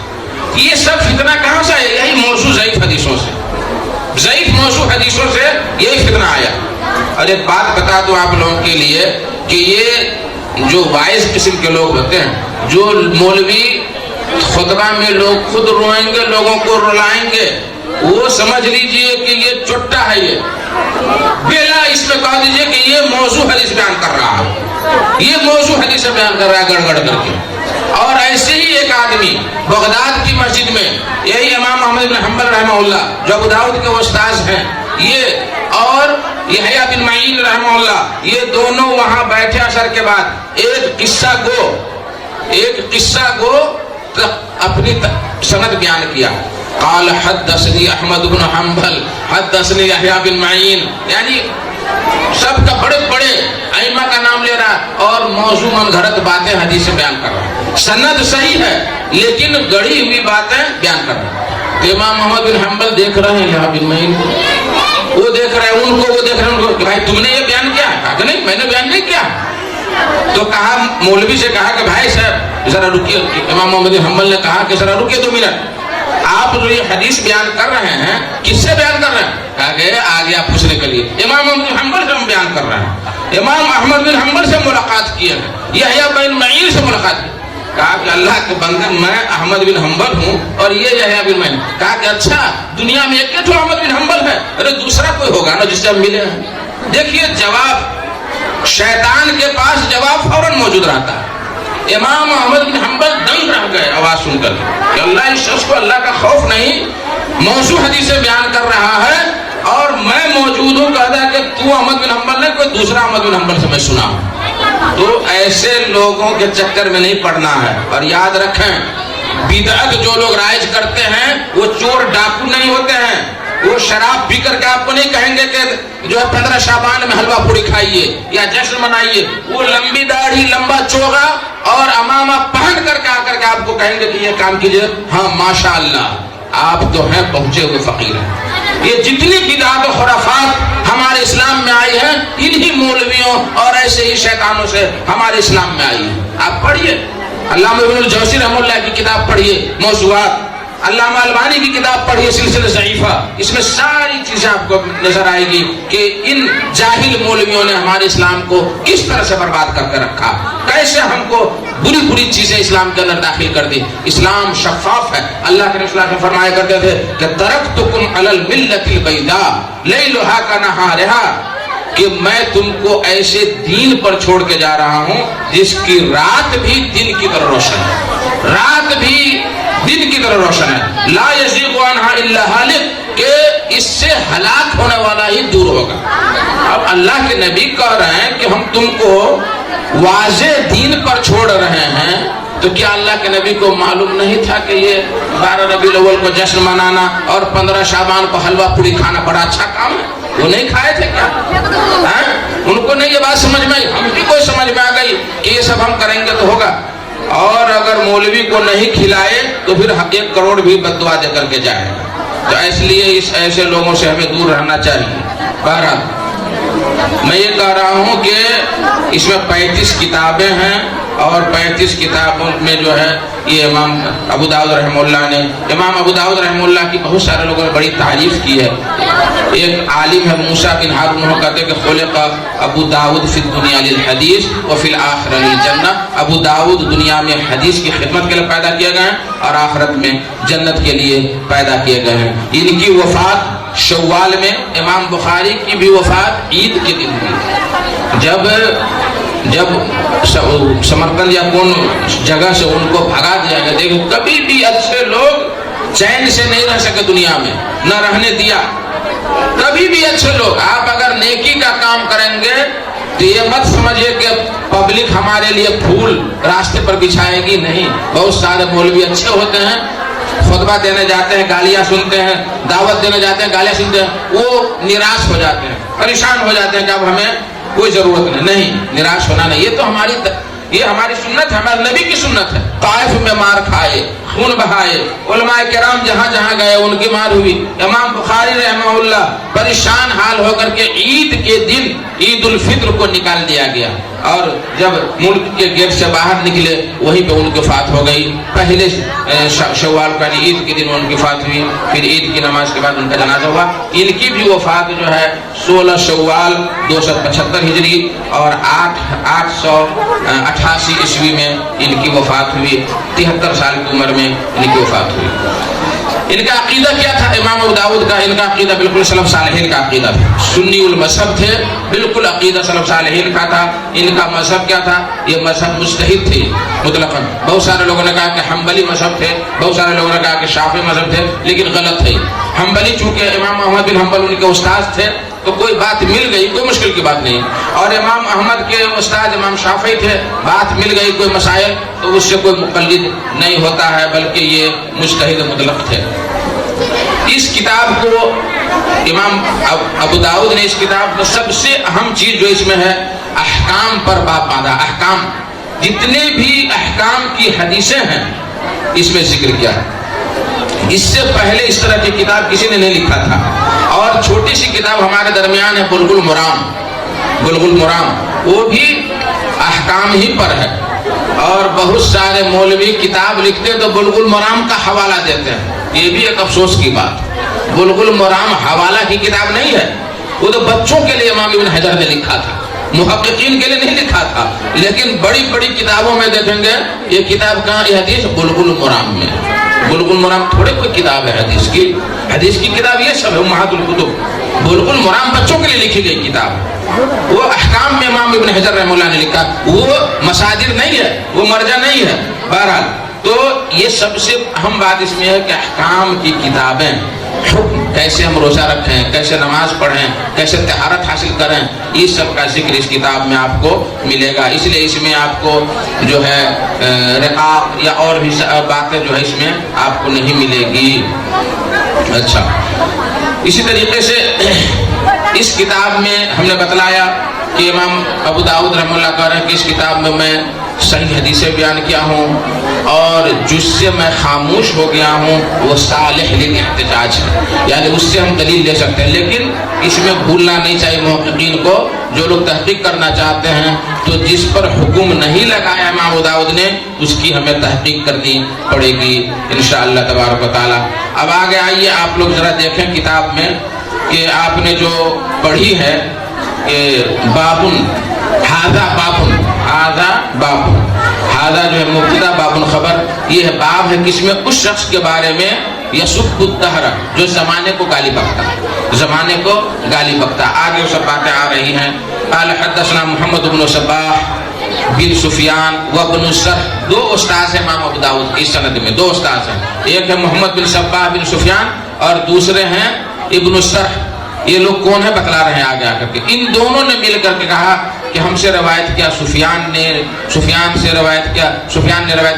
یہ سب فتنہ کہاں سے ہے؟ یہی موضوع ضعیف حدیثوں سے, ضعیف موضوع حدیثوں سے یہی فتنہ آیا. اور ایک بات بتا دوں آپ لوگوں کے لیے کہ یہ جو 22 قسم کے لوگ ہوتے ہیں, جو مولوی خطبہ میں لوگ خود روئیں گے, لوگوں کو رلائیں گے, وہ سمجھ لیجئے کہ یہ چٹا ہے, یہ بلا اس میں کہہ دیجئے کہ یہ موضوع حدیث بیان کر رہا ہے, یہ موضوع حدیث بیان کر رہا ہے گڑ گڑ کر کے. اور ایسے ہی ایک آدمی بغداد کی مسجد میں, یہی امام احمد بن حنبل رحمہ اللہ جو ابو داؤد کے استاذ ہیں, یہ اور یحییٰ بن معین رحمہ اللہ, یہ دونوں وہاں بیٹھے عصر کے بعد ایک قصہ گو اپنی سند بیان کیا. قال حدثني احمد بن حنبل حدثني یحییٰ بن معین, یعنی سب کا بڑے بڑے ائمہ کا نام لے رہا اور موضوع من گھڑت باتیں حدیث سے بیان کر رہا. سند صحیح ہے لیکن گڑی ہوئی باتیں بیان کر رہا. امام محمد بن حنبل دیکھ رہے ہیں یحییٰ بن معین کو, وہ دیکھ رہے ہیں ان کو, وہ دیکھ رہے ہیں ان کو, بھائی تم نے یہ بیان کیا؟ کہا کہ نہیں میں نے بیان نہیں کیا. تو کہا مولوی سے کہا کہ بھائی صاحب ذرا رکیے. امام محمد بن حنبل نے کہا کہ ذرا رکیے 2 منٹ, آپ جو یہ حدیث بیان کر رہے ہیں کس سے بیان کر رہے ہیں؟ کہا کہ آگے آپ پوچھنے کے لیے امام احمد بن حنبل سے ہم بیان کر رہے ہیں. امام احمد بن حنبل سے ملاقات کی ہے, یحییٰ بن معین سے ملاقات کی. کہا کہ اللہ کے بندے میں احمد بن حنبل ہوں اور یہ یحییٰ بن معین. کہا کہ اچھا دنیا میں ایک تو احمد بن حنبل ہے, ارے دوسرا کوئی ہوگا نا جس سے ہم ملے ہیں. دیکھیے جواب, شیطان کے پاس جواب فوراً موجود رہتا ہے. امام احمد بن حنبل دنگ رہ گئے آواز سن کر کہ اللہ اس شخص کو اللہ کا خوف نہیں, موضوع حدیث بیان کر رہا ہے اور میں موجود ہوں. کہا کہ تو احمد بن حنبل نے, کوئی دوسرا احمد بن حنبل سے میں سنا ہوں. تو ایسے لوگوں کے چکر میں نہیں پڑنا ہے. اور یاد رکھیں بدعت جو لوگ رائج کرتے ہیں وہ چور ڈاکو نہیں ہوتے ہیں, وہ شراب پی کر کے آپ کو نہیں کہیں گے کہ جو ہے 15 شعبان میں حلوہ پوڑی کھائیے یا جشن منائیے. وہ لمبی داڑھی, لمبا چوغا اور امامہ پہن کر کے آ کر کے آپ کو کہیں گے کہ یہ کام کیجئے. ہاں ماشاء اللہ آپ تو ہیں پہنچے ہوئے فقیر ہیں. یہ جتنی بدعات و خرافات ہمارے اسلام میں آئی ہیں انہی مولویوں اور ایسے ہی شیطانوں سے ہمارے اسلام میں آئی ہیں. آپ پڑھیے علامہ ابن الجوزی رحمہ اللہ کی کتاب پڑھیے موضوعات, علامہ البانی کی کتاب پڑھیے سلسلہ ضعیفہ, اس میں ساری چیزیں آپ کو نظر آئے گی کہ ان جاہل مولویوں نے ہمارے اسلام کو کس طرح سے برباد کر کے رکھا, کیسے ہم کو بری بری چیزیں اسلام کے اندر داخل کر دی. اسلام شفاف ہے. اللہ کے رسول اللہ فرمایا کرتے تھے کہ ترکتکم علی الملۃ البیضاء لیلھا کنہارھا, کہ میں تم کو ایسے دین پر چھوڑ کے جا رہا ہوں جس کی رات بھی دن کی طرح روشن ہے, رات بھی دن کی طرح روشن ہے. لا یزیغ عنہا الا ہالک, کہ اس سے ہلاک ہونے والا ہی دور ہوگا. اب اللہ کے نبی کہہ رہے ہیں کہ ہم تم کو واضح دین پر چھوڑ رہے ہیں, تو کیا اللہ کے نبی کو معلوم نہیں تھا کہ یہ 12 ربیع الاول کو جشن منانا اور 15 شعبان کو حلوہ پوڑی کھانا بڑا اچھا کام ہے؟ وہ نہیں کھائے تھے کیا؟ ان کو نہیں یہ بات سمجھ میں آئی, ہم بھی کوئی سمجھ میں آ گئی کہ یہ سب ہم کریں گے تو ہوگا. اور اگر مولوی کو نہیں کھلائے تو پھر 1 کروڑ بھی بد دعا دے کر کے جائے گا. تو اس لیے اس ایسے لوگوں سے ہمیں دور رہنا چاہیے. بہرحال میں یہ کہہ رہا ہوں کہ اس میں 35 کتابیں ہیں اور 35 کتابوں میں جو ہے یہ امام ابو داؤد رحمہ اللہ نے، امام ابو داؤد رحمہ اللہ کی بہت سارے لوگوں نے بڑی تعریف کی ہے. ایک عالم ہے موسیٰ بن ہارون، وہ کہتے ہیں کہ خلق ابو داؤد فی الدنیا للحدیث وفی الآخرہ للجنہ. ابو داؤد دنیا میں حدیث کی خدمت کے لیے پیدا کیے گئے ہیں اور آخرت میں جنت کے لیے پیدا کیے گئے ہیں. ان کی وفات شوال میں، امام بخاری کی بھی وفات عید کے دن ہوئی. جب سمرقند یا کون جگہ سے ان کو بھگا دیا گیا. دیکھو کبھی بھی اچھے لوگ چین سے نہیں رہ سکے دنیا میں، نہ رہنے دیا. کبھی بھی اچھے لوگ، آپ اگر نیکی کا کام کریں گے تو یہ مت سمجھیے کہ پبلک ہمارے لیے پھول راستے پر بچھائے گی. نہیں، بہت سارے مولوی اچھے ہوتے ہیں، خطبہ دینے جاتے ہیں گالیاں سنتے ہیں، دعوت دینے جاتے ہیں گالیاں سنتے ہیں، وہ نراش ہو جاتے ہیں، پریشان ہو جاتے ہیں کہ اب ہمیں کوئی ضرورت نہیں. نراش ہونا نہیں، یہ تو یہ ہماری سنت ہے، ہمارے نبی کی سنت ہے. طائف میں مار کھائے، خون بہائے، علماء کرام جہاں جہاں گئے ان کی مار ہوئی. امام بخاری رحمہ اللہ پریشان حال ہو کر کے عید کے دن عید الفطر کو نکال دیا گیا، اور جب ملک کے گیٹ سے باہر نکلے وہیں پہ ان کی وفات ہو گئی. پہلے شوال کا عید کے دن ان کی وفات ہوئی، پھر عید کی نماز کے بعد ان کا جنازہ ہوا. ان کی بھی وفات جو ہے 16 شوال 275 ہجری اور 888 عیسوی میں ان کی وفات ہوئی. 73 سال کی عمر میں ان کی وفات ہوئی. ان کا عقیدہ کیا تھا امام ابو داؤد کا؟ ان کا عقیدہ بالکل سلف صالحین کا عقیدہ تھا. سنی المذہب تھے، بالکل عقیدہ سلف صالحین کا تھا. ان کا مذہب کیا تھا؟ یہ مذہب مجتہد تھے مطلقاً. بہت سارے لوگوں نے کہا کہ حنبلی مذہب تھے، بہت سارے لوگوں نے کہا کہ شافعی مذہب تھے، لیکن غلط ہے. حنبلی چونکہ امام احمد بن حنبل ان کے استاد تھے تو کوئی بات مل گئی، کوئی مشکل کی بات نہیں. اور امام احمد کے استاد امام شافعی تھے، بات مل گئی کوئی مسائل تو اس سے کوئی مقلد نہیں ہوتا ہے، بلکہ یہ مجتہد مطلق تھے. اس کتاب کو امام ابو داؤد نے، اس کتاب میں سب سے اہم چیز جو اس میں ہے، احکام پر باب باندھا. احکام، جتنے بھی احکام کی حدیثیں ہیں اس میں ذکر کیا ہے. اس سے پہلے اس طرح کی کتاب کسی نے نہیں لکھا تھا. اور چھوٹی سی کتاب ہمارے درمیان ہے بلغ المرام. بلغ المرام وہ بھی احکام ہی پر ہے. اور بہت سارے مولوی کتاب لکھتے تو بلغ المرام کا حوالہ دیتے ہیں. یہ بھی ایک افسوس کی بات. بلغ المرام حوالہ کی کتاب نہیں ہے، وہ تو بچوں کے لیے امام ابن حجر نے لکھا تھا، محققین کے لیے نہیں لکھا تھا. لیکن بڑی بڑی کتابوں میں دیکھیں گے یہ کتاب کہاں؟ یہ حدیث بلغ المرام میں. بلغ المرام تھوڑے کوئی کتاب ہے حدیث کی. حدیث کی کتاب یہ سب ہے امہات الکتب. بلغ المرام بچوں کے لیے لکھی گئی کتاب. وہ احکام میں امام ابن حجر رحمہ اللہ نے لکھا، وہ مصادر نہیں ہے، وہ مرجع نہیں ہے. بہرحال تو یہ سب سے اہم بات اس میں ہے کہ احکام کی کتابیں، حکم کیسے ہم روزہ رکھیں، کیسے نماز پڑھیں، کیسے طہارت حاصل کریں، یہ سب کا ذکر اس کتاب میں آپ کو ملے گا. اس لیے اس میں آپ کو جو ہے رقاق یا اور بھی باتیں جو ہے اس میں آپ کو نہیں ملے گی. اچھا، اسی طریقے سے اس کتاب میں ہم نے بتلایا کہ امام ابو داؤد رحمہ اللہ کہہ رہے ہیں کہ اس کتاب میں میں صحیح حدیثیں بیان کیا ہوں، اور جس سے میں خاموش ہو گیا ہوں وہ صالح للاحتجاج ہے، یعنی اس سے ہم دلیل لے سکتے ہیں. لیکن اس میں بھولنا نہیں چاہیے محققین کو، جو لوگ تحقیق کرنا چاہتے ہیں تو جس پر حکم نہیں لگایا امام ابو داؤد نے اس کی ہمیں تحقیق کرنی پڑے گی انشاءاللہ تبارک و تعالی. اب آگے آئیے آپ لوگ ذرا دیکھیں کتاب میں کہ آپ نے جو پڑھی ہے کہ بابن ہاذا بابن، ہاذا بابن، ہاذا جو ہے مبتدا، بابن خبر. یہ ہے باب ہے کس میں؟ اس شخص کے بارے میں یسب الدہر، جو زمانے کو گالی بکتا ہے، زمانے کو گالی بکتا. آگے وہ سب باتیں آ رہی ہیں. قال حدثنا محمد بن صباح بن سفیان وابن السرح. دو استاذ ہیں امام ابو داؤد کی سند میں، دو استاذ ہیں. ایک ہے محمد بن صباح بن سفیان اور دوسرے ہیں ابن السرح. یہ لوگ کون ہیں بتلا رہے ہیں آگے آ کر کے. ان دونوں نے مل کر کے کہا کہ ہم سے روایت کیا سفیان نے روایت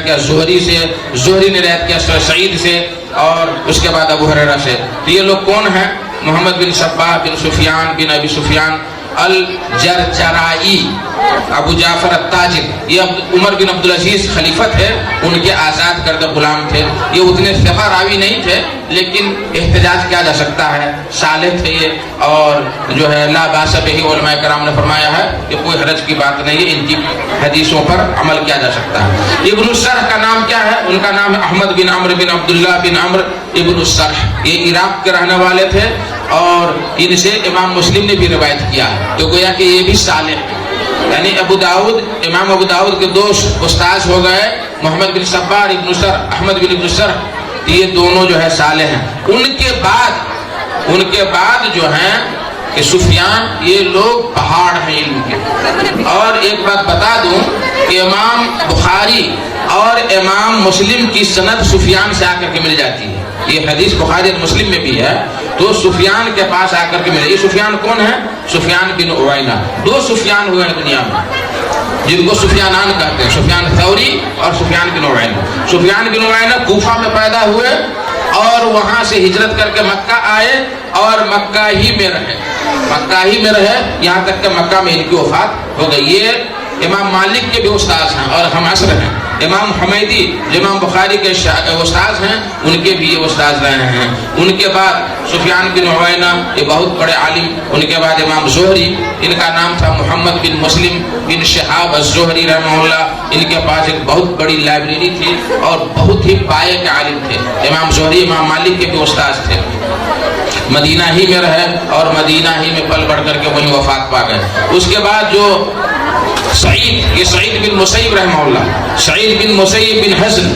کیا زہری سے، زہری نے روایت کیا سعید سے، اور اس کے بعد ابو ہریرہ سے. تو یہ لوگ کون ہیں؟ محمد بن صباح بن سفیان بن ابی سفیان الجرجرائی ابو جعفر التاجر، یہ عمر بن عبدالعزیز خلیفہ تھے، ان کے آزاد کردہ غلام تھے. یہ اتنے ثقہ راوی نہیں تھے لیکن احتجاج کیا جا سکتا ہے، صالح تھے یہ، اور جو ہے لا باس بہ، علماء کرام نے فرمایا ہے کہ کوئی حرج کی بات نہیں ہے، ان کی حدیثوں پر عمل کیا جا سکتا ہے. ابن السرح کا نام کیا ہے؟ ان کا نام ہے احمد بن عمرو بن عبداللہ بن عمرو ابن السرح. یہ عراق کے رہنے والے تھے اور ان سے امام مسلم نے بھی روایت کیا تو گویا کہ یہ بھی صالح ہے. یعنی امام ابو داؤد کے دو استاذ ہو گئے، محمد بن صبار ابن سر، احمد بن ابن سر، یہ دونوں جو ہے صالح ہیں. ان کے بعد جو ہیں کہ سفیان، یہ لوگ پہاڑ ہیں علم کے. اور ایک بات بتا دوں کہ امام بخاری اور امام مسلم کی سند سفیان سے آ کر کے مل جاتی ہے. یہ حدیث بخاری اور مسلم میں بھی ہے تو سفیان کے پاس آ کر کے ملے. یہ سفیان کون ہے؟ سفیان بن عوینہ. دو سفیان ہوئے ہیں دنیا میں جن کو سفیانان کہتے ہیں، سفیان ثوری اور سفیان بن عوینہ. سفیان بن عوینہ کوفہ میں پیدا ہوئے اور وہاں سے ہجرت کر کے مکہ آئے اور مکہ ہی میں رہے یہاں تک کہ مکہ میں ان کی وفات ہو گئی. یہ امام مالک کے بھی استاذ ہیں اور ہم عصر ہیں. امام حمیدی جو امام بخاری کے استاذ ہیں، ان کے بھی یہ استاذ رہے ہیں. ان کے بعد سفیان بن عوینہ، یہ بہت بڑے عالم. ان کے بعد امام زہری، ان کا نام تھا محمد بن مسلم بن شہاب الزہری رحمہ اللہ. ان کے پاس ایک بہت بڑی لائبریری تھی اور بہت ہی پایے کے عالم تھے. امام زہری امام مالک کے بھی استاذ تھے. مدینہ ہی میں رہے اور مدینہ ہی میں پل بڑھ کر کے وہیں وفات پا گئے. اس کے بعد جو سعید، یہ سعید بن مسیب رحمہ اللہ، سعید بن مسیب بن حزن،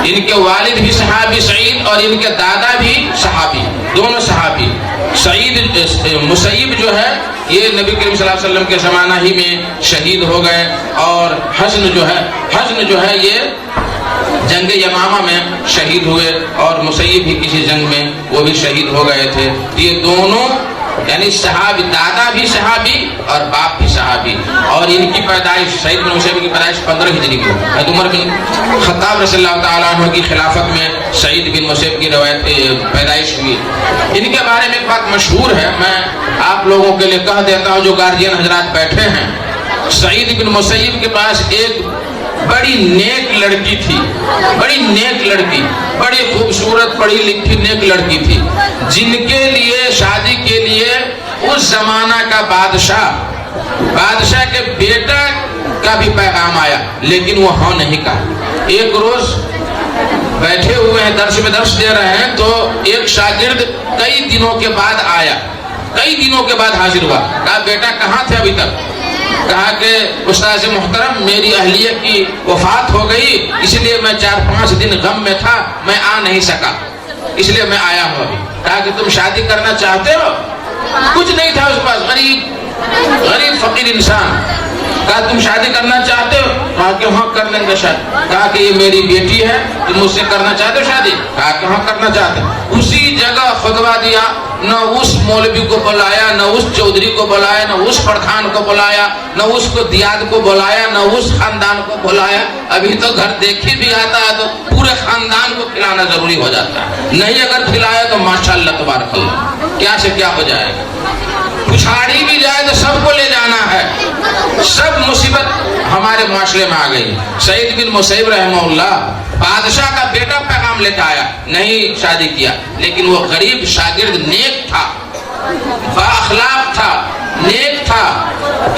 ان کے والد بھی صحابی سعید اور ان کے دادا بھی صحابی، دونوں صحابی. سعید مسیب جو ہے یہ نبی کریم صلی اللہ علیہ وسلم کے زمانہ ہی میں شہید ہو گئے. اور حزن جو ہے یہ جنگ یمامہ میں شہید ہوئے اور مسیب بھی کسی جنگ میں وہ بھی شہید ہو گئے تھے. یہ دونوں یعنی صحابی، دادا بھی صحابی اور باپ بھی صحابی. اور ان کی پیدائش، سعید بن مسیب کی پیدائش 15 ہجری کو حضرت عمر بن خطاب رضی اللہ تعالیٰ عنہ کی خلافت میں سعید بن مسیب کی پیدائش ہوئی. ان کے بارے میں ایک بات مشہور ہے، میں آپ لوگوں کے لیے کہہ دیتا ہوں جو گارجین حضرات بیٹھے ہیں. سعید بن مسیب کے پاس ایک بڑی نیک لڑکی تھی، بڑی خوبصورت پڑھی لکھی نیک لڑکی تھی، جن کے لیے شادی کے لیے اس زمانہ کا بادشاہ کے بیٹا کا بھی پیغام آیا لیکن وہ ہاں نہیں کہا. ایک روز بیٹھے ہوئے ہیں، درس دے رہے ہیں تو ایک شاگرد کئی دنوں کے بعد حاضر ہوا. کہا بیٹا کہاں تھے ابھی تک؟ کہا کہ استاذ محترم میری اہلیہ کی وفات ہو گئی، اس لیے میں 4-5 دن غم میں تھا، میں آ نہیں سکا، اس لیے میں آیا ہوں ابھی. کہا کہ تم شادی کرنا چاہتے ہو؟ کچھ نہیں تھا اس پاس، غریب فقیر انسان. کہا تم شادی کرنا چاہتے ہو؟ کہا کہ ہاں کر لیں گے شادی. کہا کہ یہ میری بیٹی ہے، تم مجھ سے کرنا چاہتے ہو شادی؟ کہا کہ ہاں کرنا چاہتے. اسی جگہ خطبہ دیا، نہ اس مولوی کو بلایا، نہ اس چودھری کو بلایا، نہ اس پردھان کو بلایا، نہ اس کو دیات کو بلایا، نہ اس خاندان کو بلایا. ابھی تو گھر دیکھی بھی آتا ہے تو پورے خاندان کو کھلانا ضروری ہو جاتا ہے، نہیں اگر کھلایا تو ماشاءاللہ تبارک اللہ کیا سے کیا ہو جائے گا. پچھاڑی بھی جائے تو سب کو لے جانا ہے. سب مصیبت ہمارے معاشرے میں آ گئی. سعید بن مسیب رحمہ اللہ بادشاہ کا بیٹا پیغام لے کے آیا، نہیں شادی کیا، لیکن وہ غریب شاگرد نیک تھا، با اخلاق تھا، نیک تھا،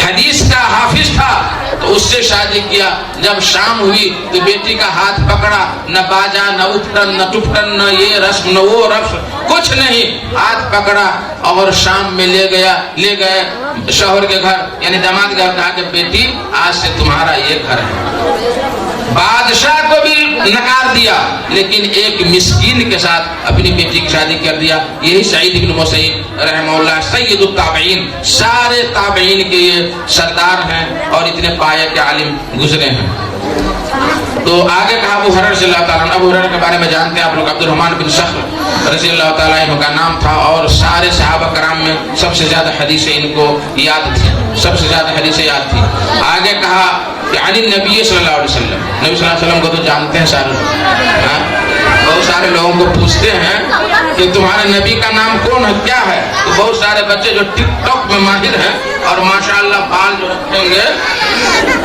حدیث کا حافظ تھا، تو اس سے شادی کیا. جب شام ہوئی تو بیٹی کا ہاتھ پکڑا، نہ باجا، نہ اٹھن، نہ ٹپٹن، نہ یہ رسم، نہ وہ رسم، کچھ نہیں. ہاتھ پکڑا اور شام میں لے گئے شوہر کے گھر، یعنی داماد گھر. کہا کہ بیٹی آج سے تمہارا یہ گھر ہے. بادشاہ کو بھی نکار دیا لیکن ایک مسکین کے ساتھ اپنی بیٹی کی شادی کر دیا. یہی سعید بن مسیب رحمہ اللہ سید التابعین، سارے تابعین کے یہ سردار ہیں اور اتنے پایہ کے عالم گزرے ہیں. تو آگے کہا ابو ہریرہ رضی اللہ تعالیٰ عنہ. ابو ہریرہ کے بارے میں جانتے ہیں آپ لوگ، عبد الرحمن بن صخر رضی اللہ تعالیٰ عنہ کا نام تھا اور سارے صحابہ کرام میں سب سے زیادہ حدیثیں ان کو یاد تھی، آگے کہا کہ عن النبی صلی اللہ علیہ وسلم، نبی صلی اللہ علیہ وسلم کو تو جانتے ہیں سارے، بہت سارے لوگوں کو پوچھتے ہیں کہ تمہارے نبی کا نام کون ہے، کیا ہے؟ تو بہت سارے بچے جو ٹک ٹاک میں ماہر ہیں اور ماشاءاللہ بال جو رکھیں گے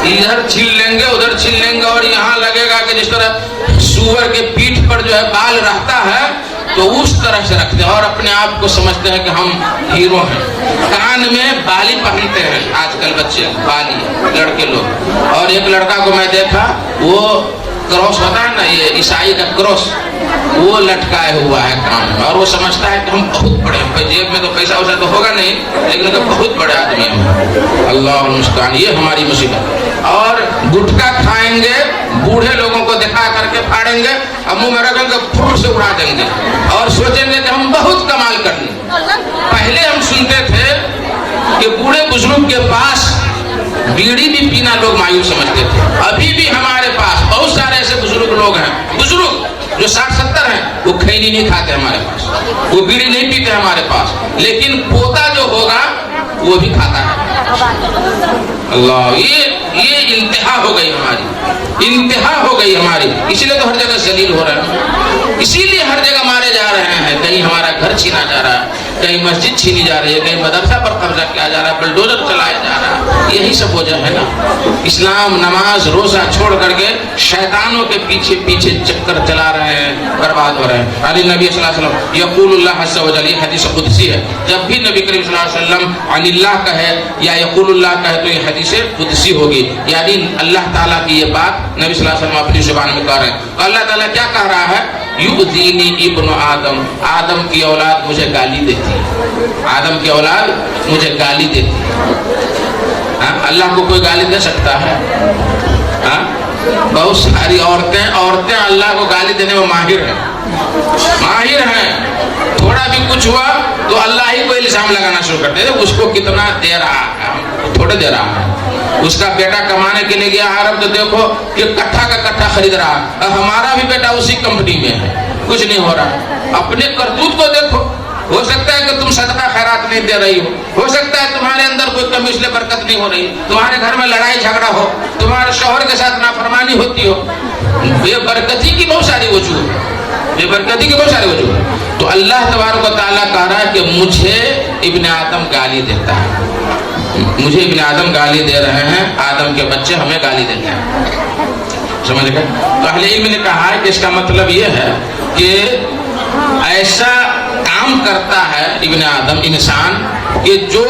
ادھر چھیل لیں گے ادھر چھیل لیں گے اور یہاں لگے گا کہ جس طرح سور کے پیٹھ پر جو ہے بال رہتا ہے تو اس طرح سے رکھتے ہیں اور اپنے آپ کو سمجھتے ہیں کہ ہم ہیرو ہیں. کان میں بالی پہنتے ہیں آج کل بچے، بالی لڑکے لوگ. اور ایک لڑکا کو میں دیکھا، وہ کراس ہوتا ہے نا، یہ عیسائی کا کراس، وہ لٹکائے ہوا ہے کان میں اور وہ سمجھتا ہے کہ ہم بہت بڑے ہیں. جیب میں تو پیسہ ویسا تو ہوگا نہیں لیکن کہ بہت بڑے آدمی ہیں. اللہ المستعان، یہ ہماری مصیبت. اور گٹکا کھائیں گے، بوڑھے لوگوں کو دکھا کر کے پھاڑیں گے اور منہ میں رکھیں گے، پھوڑ سے اڑا دیں گے اور سوچیں گے کہ ہم بہت کمال کر لیں. پہلے ہم سنتے تھے کہ بوڑھے بزرگ کے پاس بیڑی بھی پینا لوگ مایوس سمجھتے تھے. ابھی بھی ہمارے پاس بہت سارے ایسے بزرگ لوگ ہیں، بزرگ جو 60-70 ہیں، وہ کھینی نہیں کھاتے ہمارے پاس، وہ بیڑی نہیں پیتے ہمارے پاس، لیکن پوتا جو ہوگا وہ بھی کھاتا ہے. اللہ، یہ انتہا ہو گئی ہماری، انتہا ہو گئی ہماری. اسی لیے تو ہر جگہ ذلیل ہو رہا ہے، اسی لیے ہر جگہ مارے جا رہے ہیں. کہیں ہمارا گھر چھینا جا رہا ہے، کہیں مسجد چھینی جا رہی ہے، کہیں مدرسہ پر قبضہ کیا جا رہا ہے، بلڈوزر چلایا جا رہا ہے. یہی سب وجہ ہے نا. اسلام نماز روزہ چھوڑ کر کے شیطانوں کے پیچھے پیچھے چکر چلا رہے ہیں، برباد ہو رہے ہیں. علی نبی صلی اللہ علیہ وسلم یقول اللہ عز و جل، یہ حدیث قدسی ہے. جب بھی نبی کریم صلی اللہ علیہ وسلم عن اللہ کہے یا یقول اللہ کہے تو یہ حدیث قدسی ہوگی، یعنی اللہ تعالیٰ کی یہ بات نبی صلی اللہ علیہ وسلم اپنی زبان میں کہہ رہے ہیں. اللہ تعالیٰ کیا کہہ رہا ہے؟ یؤذینی ابن آدم، آدم کی اولاد مجھے گالی دیتی ہے، آدم کی اولاد مجھے گالی دیتی ہے. اللہ کو کوئی گالی دے سکتا ہے؟ بہت ساری عورتیں اللہ کو گالی دینے میں ماہر ہیں. تھوڑا بھی کچھ ہوا تو اللہ ہی کو الزام لگانا شروع کرتے ہیں. اس کو کتنا دے رہا ہے، تھوڑے دے رہا ہے. اس کا بیٹا کمانے کے لیے گیا عرب تو دیکھو کہ کٹھا کا کٹھا خرید رہا ہے. ہمارا بھی بیٹا اسی کمپنی میں ہے، کچھ نہیں ہو رہا. اپنے کرتوت کو دیکھو. ہو سکتا ہے کہ تم صدقہ خیرات نہیں دے رہی ہو سکتا ہے تمہارے اندر کوئی کمی، اس لیے برکت نہیں ہو رہی. تمہارے گھر میں لڑائی جھگڑا ہو، تمہارے شوہر کے ساتھ نافرمانی ہوتی ہو. بے برکتی کی بہت ساری وجوہ، تو اللہ تبارک و تعالیٰ کہہ رہا ہے کہ مجھے ابن آدم گالی دیتا ہے، مجھے ابن آدم گالی دے رہے ہیں، آدم کے بچے ہمیں گالی دیتے ہیں. سمجھ گئے؟ تو اہل علم نے کہا ہے کہ اس کا مطلب یہ ہے کہ ایسا کام کرتا ہے ابن آدم، انسان، کہ جو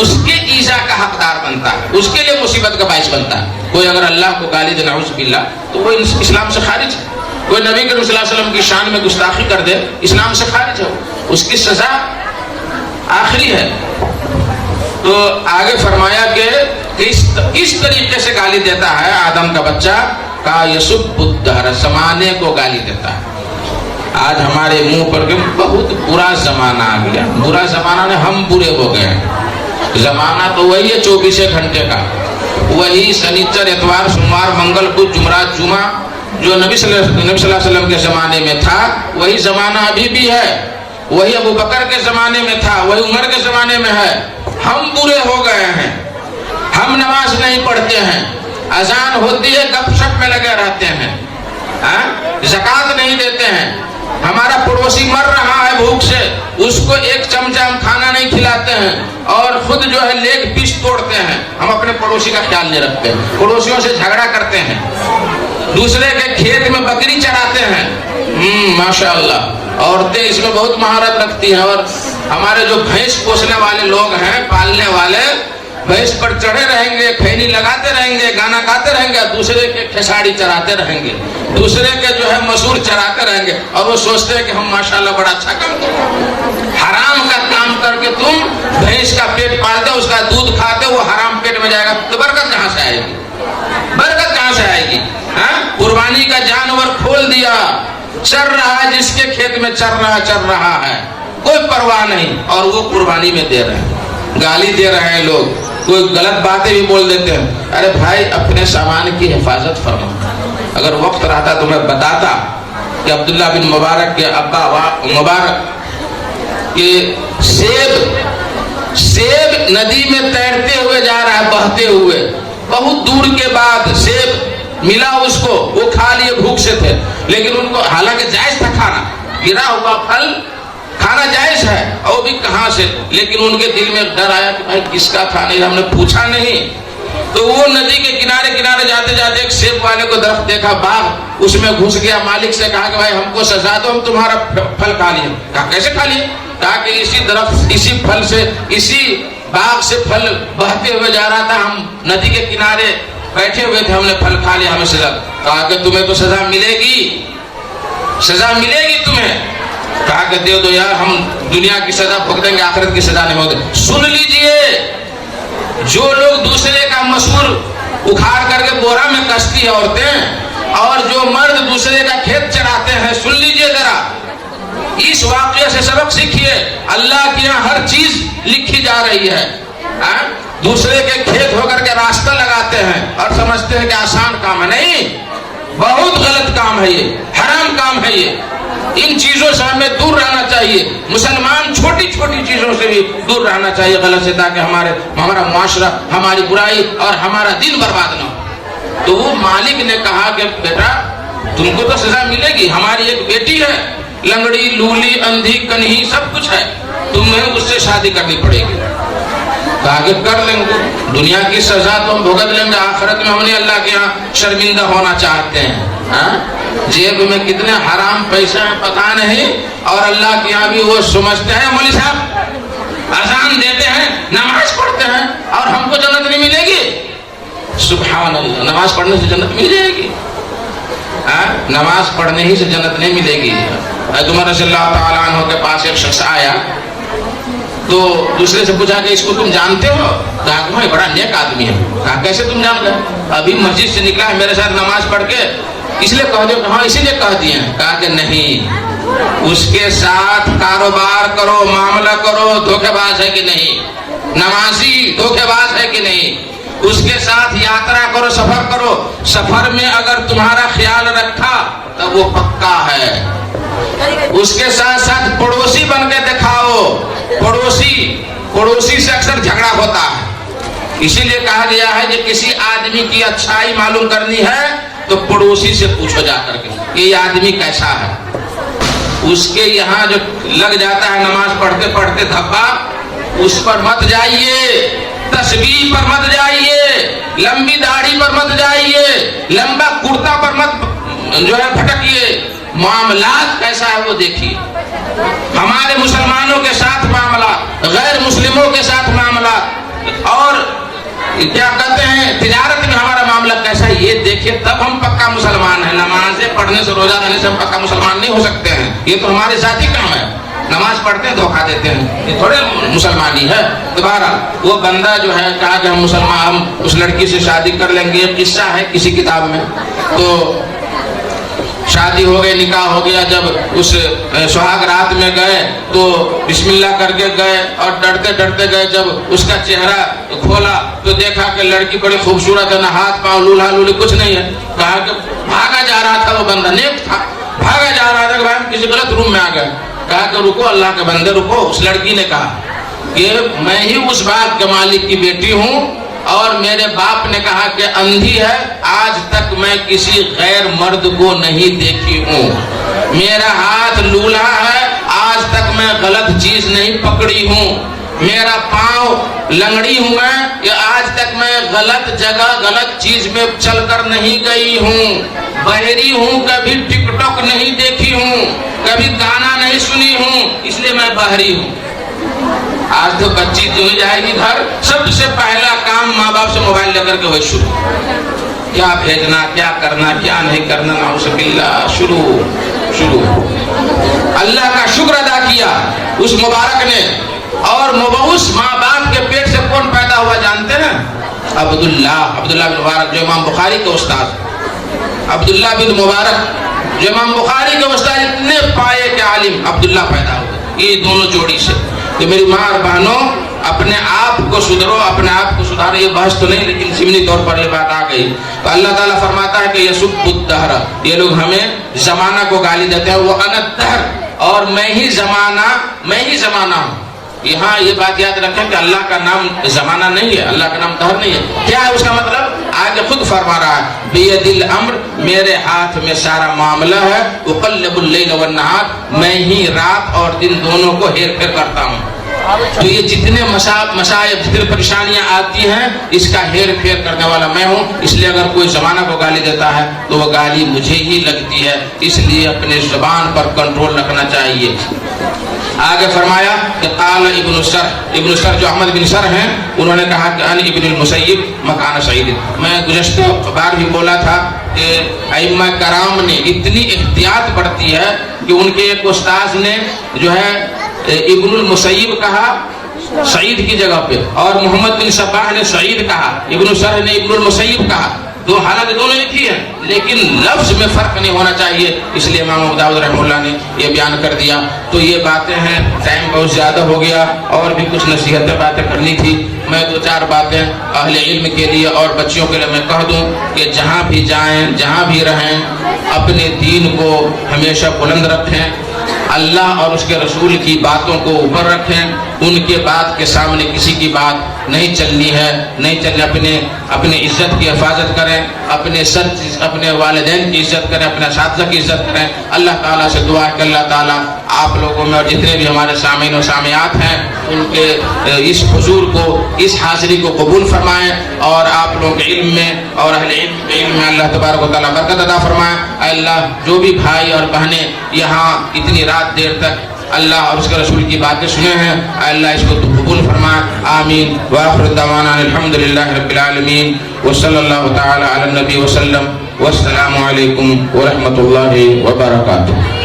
اس کے ایذا کا حقدار بنتا ہے، اس کے لیے مصیبت کا باعث بنتا ہے. کوئی اگر اللہ کو گالی دے نعوذ باللہ تو وہ اسلام سے خارج ہے. کوئی نبی کریم صلی اللہ علیہ وسلم کی شان میں گستاخی کر دے، اسلام سے خارج ہے، اس کی سزا آخری ہے. تو آگے فرمایا کہ کس طریقے سے گالی دیتا ہے آدم کا بچہ؟ کا یسب الدہر، زمانے کو گالی دیتا ہے. آج ہمارے منہ پر کہ بہت برا زمانہ آ گیا. برا زمانہ نے ہم برے ہو گئے ہیں. زمانہ تو وہی ہے 24 گھنٹے کا، وہی سنیچر اتوار سوموار منگل بدھ جمعرات جمعہ جو نبی صلی اللہ علیہ وسلم کے زمانے میں تھا، وہی زمانہ ابھی بھی ہے. وہی ابو بکر کے زمانے میں تھا، وہی عمر کے زمانے میں ہے. ہم برے ہو گئے ہیں، ہم نماز نہیں پڑھتے ہیں، اذان ہوتی ہے گپ شپ میں لگے رہتے ہیں، زکوٰۃ نہیں دیتے ہیں. ہمارا پڑوسی مر رہا ہے بھوک سے، اس کو ایک چمچہ ہم کھانا نہیں کھلاتے ہیں اور خود جو ہے لیگ پیس توڑتے ہیں. ہم اپنے پڑوسی کا خیال نہیں رکھتے، پڑوسیوں سے جھگڑا کرتے ہیں، دوسرے کے کھیت میں بکری چراتے ہیں. ماشاءاللہ عورتیں اس میں بہت مہارت رکھتی ہیں. اور ہمارے جو بھینس پوسنے والے لوگ ہیں، پالنے والے، بھینس پر چڑھے رہیں گے، کھینی لگاتے رہیں گے، گانا گاتے رہیں گے، دوسرے کے کھساڑی چراتے رہیں گے، دوسرے کے جو ہے مسور چراتے رہیں گے اور وہ سوچتے ہیں کہ ہم ماشاءاللہ بڑا اچھا کام کرتے. حرام کا کام کر کے تم بھینس کا پیٹ پالتے، اس کا دودھ کھاتے، وہ حرام پیٹ میں جائے گا تو برکت کہاں سے آئے گی؟ برکت کہاں سے آئے گی؟ قربانی کا جانور کھول دیا، چر رہا ہے، جس کے کھیت میں چر رہا ہے، کوئی پرواہ نہیں، اور وہ قربانی میں دے رہے ہیں. گالی دے رہے ہیں لوگ، کوئی غلط باتیں بھی بول دیتے ہیں. ارے بھائی اپنے سامان کی حفاظت فرما. اگر وقت رہتا تو میں بتاتا کہ عبداللہ بن مبارک کے ابا مبارک کہ سیب ندی میں تیرتے ہوئے جا رہا ہے، بہتے ہوئے، بہت دور کے بعد سیب ملا اس کو، وہ کھا لیے، بھوک سے تھے، لیکن ان کو حالانکہ جائز تھا کھانا، گرا ہوا پھل کھانا جائز ہے اور بھی کہاں سے، لیکن ان کے دل میں ڈر آیا کہ بھائی کس کا تھا، نہیں ہم نے پوچھا نہیں. تو وہ ندی کے کنارے کنارے جاتے جاتے ایک سیب والے کو درخت دیکھا، باغ، اس میں گھس گیا. مالک سے کہا کہ بھائی ہم کو سزا دو، ہم تمہارا پھل کھا لیے. کہا کیسے کھا لیے؟ کہا کہ اسی درخت، اسی پھل سے، اسی باغ سے پھل بہتے ہوئے جا رہا تھا، ہم ندی کے کنارے بیٹھے ہوئے تھے، ہم نے پھل کھا لیا، ہمیں سزا. کہا کہ تمہیں تو سزا ملے گی، سزا ملے گی تمہیں. کہا کہ دے دو یار، ہم دنیا کی سزا بھگتیں گے، آخرت کی سزا نہیں ہوگی. سن لیجئے، جو لوگ دوسرے کا مسور اکھاڑ کر کے بورا میں کستی ہے عورتیں، اور جو مرد دوسرے کا کھیت چراتے ہیں، سن لیجئے ذرا، اس واقعے سے سبق سیکھیے. اللہ کے یہاں ہر چیز لکھی جا رہی ہے. دوسرے کے کھیت ہو کر کے راستہ لگاتے ہیں اور سمجھتے ہیں کہ آسان کام ہے. نہیں، بہت غلط کام ہے یہ، حرام کام ہے یہ. ان چیزوں سے ہمیں دور رہنا چاہیے. مسلمان چھوٹی چھوٹی چیزوں سے بھی دور رہنا چاہیے غلط سے، تاکہ ہمارا معاشرہ، ہماری برائی اور ہمارا دین برباد نہ ہو. تو وہ مالک نے کہا کہ بیٹا تم کو تو سزا ملے گی، ہماری ایک بیٹی ہے، لنگڑی، لولی، اندھی، کنہی، سب کچھ ہے، تمہیں اس سے شادی کرنی پڑے گی. کہا کہ کر لیں گے، دنیا کی سزا تو ہم بھگت لیں گے، آخرت میں ہم نہیں اللہ کے یہاں شرمندہ ہونا چاہتے ہیں. جیب میں کتنے حرام پیسے ہیں پتہ نہیں، اور اللہ کے یہاں بھی وہ سمجھتے ہیں مولوی صاحب اذان دیتے ہیں، نماز پڑھتے ہیں، اور ہم کو جنت نہیں ملے گی. سبحان اللہ، نماز پڑھنے سے جنت مل جائے گی؟ نماز پڑھنے ہی سے جنت نہیں ملے گی. عمر رضی اللہ تعالیٰ عنہ کے پاس ایک شخص آیا تو دوسرے سے پوچھا کہ اس کو تم جانتے ہو؟ کہا کہ بھائی بڑا نیک آدمی ہے. کہا کیسے تم جان گئے؟ ابھی مسجد سے نکلا ہے میرے ساتھ نماز پڑھ کے، اس لیے کہہ دو. ہاں اسی لیے کہہ دیے ہیں. کہا کہ نہیں، اس کے ساتھ کاروبار کرو، معاملہ کرو، دھوکے باز ہے کہ نہیں؟ نمازی دھوکے باز ہے کہ نہیں؟ اس کے ساتھ یاترا کرو، سفر کرو، سفر میں اگر تمہارا خیال رکھا تب وہ پکا ہے. اس کے ساتھ ساتھ پڑوسی بن کے دکھاؤ. پڑوسی سے اکثر جھگڑا ہوتا ہے. اسی لیے کہا گیا ہے کہ کسی آدمی کی اچھائی معلوم کرنی ہے تو پڑوسی سے پوچھو جا کر کے کہ یہ آدمی کیسا ہے. اس کے یہاں جو لگ جاتا ہے نماز پڑھتے پڑھتے دھبا، اس پر مت جائیے، تسبیح پر مت جائیے، لمبی داڑھی پر مت جائیے، لمبا کرتا پر مت جو ہے بھٹکیے. معاملات کیسا ہے وہ دیکھیے. ہمارے مسلمانوں کے ساتھ معاملات، غیر مسلموں کے ساتھ معاملات، اور کیا کہتے ہیں تجارت میں ہمارا معاملہ کیسا ہے یہ دیکھیے، تب ہم پکا مسلمان ہیں. نمازیں پڑھنے سے، روزہ رہنے سے ہم پکا مسلمان نہیں ہو سکتے ہیں. یہ تو ہمارے ذاتی کام ہے. نماز پڑھتے ہیں دھوکہ دیتے ہیں، یہ تھوڑے مسلمانی ہے. دوبارہ وہ بندہ جو ہے کہا کہ ہم مسلمان، ہم اس لڑکی سے شادی کر لیں گے. یہ قصہ ہے کسی کتاب میں. تو شادی ہو گئی، نکاح ہو گیا. جب اس سہاگ رات میں گئے تو بسم اللہ کر کے گئے اور ڈرتے ڈرتے گئے. جب اس کا چہرہ کھولا تو دیکھا کہ لڑکی بڑی خوبصورت ہے، نہ ہاتھ پاؤں لولہا لولی کچھ نہیں ہے. کہا کہ بھاگا جا رہا تھا، وہ بندہ نیک تھا، بھاغا جا رہا تھا کہ بھائی ہم کسی غلط روم میں آ گئے. کہا کہ رکو اللہ کے بندے رکو. اس لڑکی نے کہا کہ میں ہی اس باغ کے مالک کی بیٹی ہوں، اور میرے باپ نے کہا کہ اندھی ہے، آج تک میں کسی غیر مرد کو نہیں دیکھی ہوں. میرا ہاتھ لولہا ہے، آج تک میں غلط چیز نہیں پکڑی ہوں. میرا پاؤں لنگڑی ہوں میں، آج تک میں غلط جگہ غلط چیز میں چل کر نہیں گئی ہوں. بہری ہوں، کبھی ٹک ٹاک نہیں دیکھی ہوں، کبھی گانا نہیں سنی ہوں، اس لیے میں بہری ہوں. آج تو بچی جو جائے گی گھر، سب سے پہلا کام ماں باپ سے موبائل لے کر کے وہی شروع، کیا بھیجنا، کیا کرنا، کیا نہیں کرنا، نعوذ باللہ، شروع. اللہ کا شکر ادا کیا اس مبارک نے. اور مبعوث ماں باپ کے پیٹ سے کون پیدا ہوا جانتے ہیں؟ عبداللہ بن مبارک، جو امام بخاری کے استاد. عبداللہ بن مبارک جو امام بخاری کے استاد، اتنے پائے کے عالم عبداللہ پیدا ہوئے یہ دونوں جوڑی سے. کہ میری ماں اور بہنوں، اپنے آپ کو سدھرو، اپنے آپ کو سدھارو. یہ بحث تو نہیں، لیکن ضمنی طور پر یہ بات آ گئی. تو اللہ تعالیٰ فرماتا ہے کہ یسب الدہر، یہ لوگ ہمیں زمانہ کو گالی دیتے ہیں. وہ انا الدہر، اور میں ہی زمانہ ہوں. یہاں یہ بات یاد رکھیں کہ اللہ کا نام زمانہ نہیں ہے، اللہ کا نام دہر نہیں ہے. کیا ہے اس کا مطلب؟ آگے خود فرما رہا ہے بید الامر، میرے ہاتھ میں سارا معاملہ ہے. اقلب اللیل والنہار، میں ہی رات اور دن دونوں کو ہیر پھیر کرتا ہوں. تو یہ جتنے مصائب جتنے پریشانیاں آتی ہیں اس کا ہیر پھیر کرنے والا میں ہوں. اس لیے اگر کوئی زمانہ کو گالی دیتا ہے تو وہ گالی مجھے ہی لگتی ہے. اس لیے اپنے زبان پر کنٹرول رکھنا چاہیے. آگے فرمایا کہ قال ابن سر جو احمد بن سر ہیں انہوں نے کہا کہ ان ابن المسیب مکان سعید. میں گزشتہ بار بھی بولا تھا کہ ائمہ کرام نے اتنی احتیاط برتی ہے کہ ان کے ایک استاذ نے جو ہے ابن المسیب کہا سعید کی جگہ پہ، اور محمد بن صباح نے سعید کہا، ابن سر نے ابن المسیب کہا. دو حالت دونوں ایک ہی ہیں لیکن لفظ میں فرق نہیں ہونا چاہیے. اس لیے امام ابو داؤد رحمہ اللہ نے یہ بیان کر دیا. تو یہ باتیں ہیں، ٹائم بہت زیادہ ہو گیا اور بھی کچھ نصیحتیں باتیں کرنی تھی. میں دو چار باتیں اہل علم کے لیے اور بچیوں کے لیے میں کہہ دوں کہ جہاں بھی جائیں جہاں بھی رہیں اپنے دین کو ہمیشہ بلند رکھیں، اللہ اور اس کے رسول کی باتوں کو اوپر رکھیں. ان کے بات کے سامنے کسی کی بات نہیں چلنی ہے، نہیں چلنی. اپنے عزت کی حفاظت کریں، اپنے والدین کی عزت کریں، اپنے اساتذہ کی عزت کریں. اللہ تعالیٰ سے دعا ہے کہ اللہ تعالیٰ آپ لوگوں میں اور جتنے بھی ہمارے سامعین و سامعات ہیں ان کے اس حضور کو، اس حاضری کو قبول فرمائیں اور آپ لوگوں کے علم میں اور اہل علم کے علم میں اللہ تبارک و تعالیٰ برکت عطا فرمائیں. اے اللہ جو بھی بھائی اور بہنیں یہاں اتنی رات دیر تک اللہ اور اس کے رسول کی باتیں سنے ہیں، اے اللہ اس کو تو قبول فرما. آمین. وآخر دعوانا الحمدللہ رب العالمین وصلی اللہ تعالی علی النبی وسلم. والسلام علیکم ورحمۃ اللہ وبرکاتہ.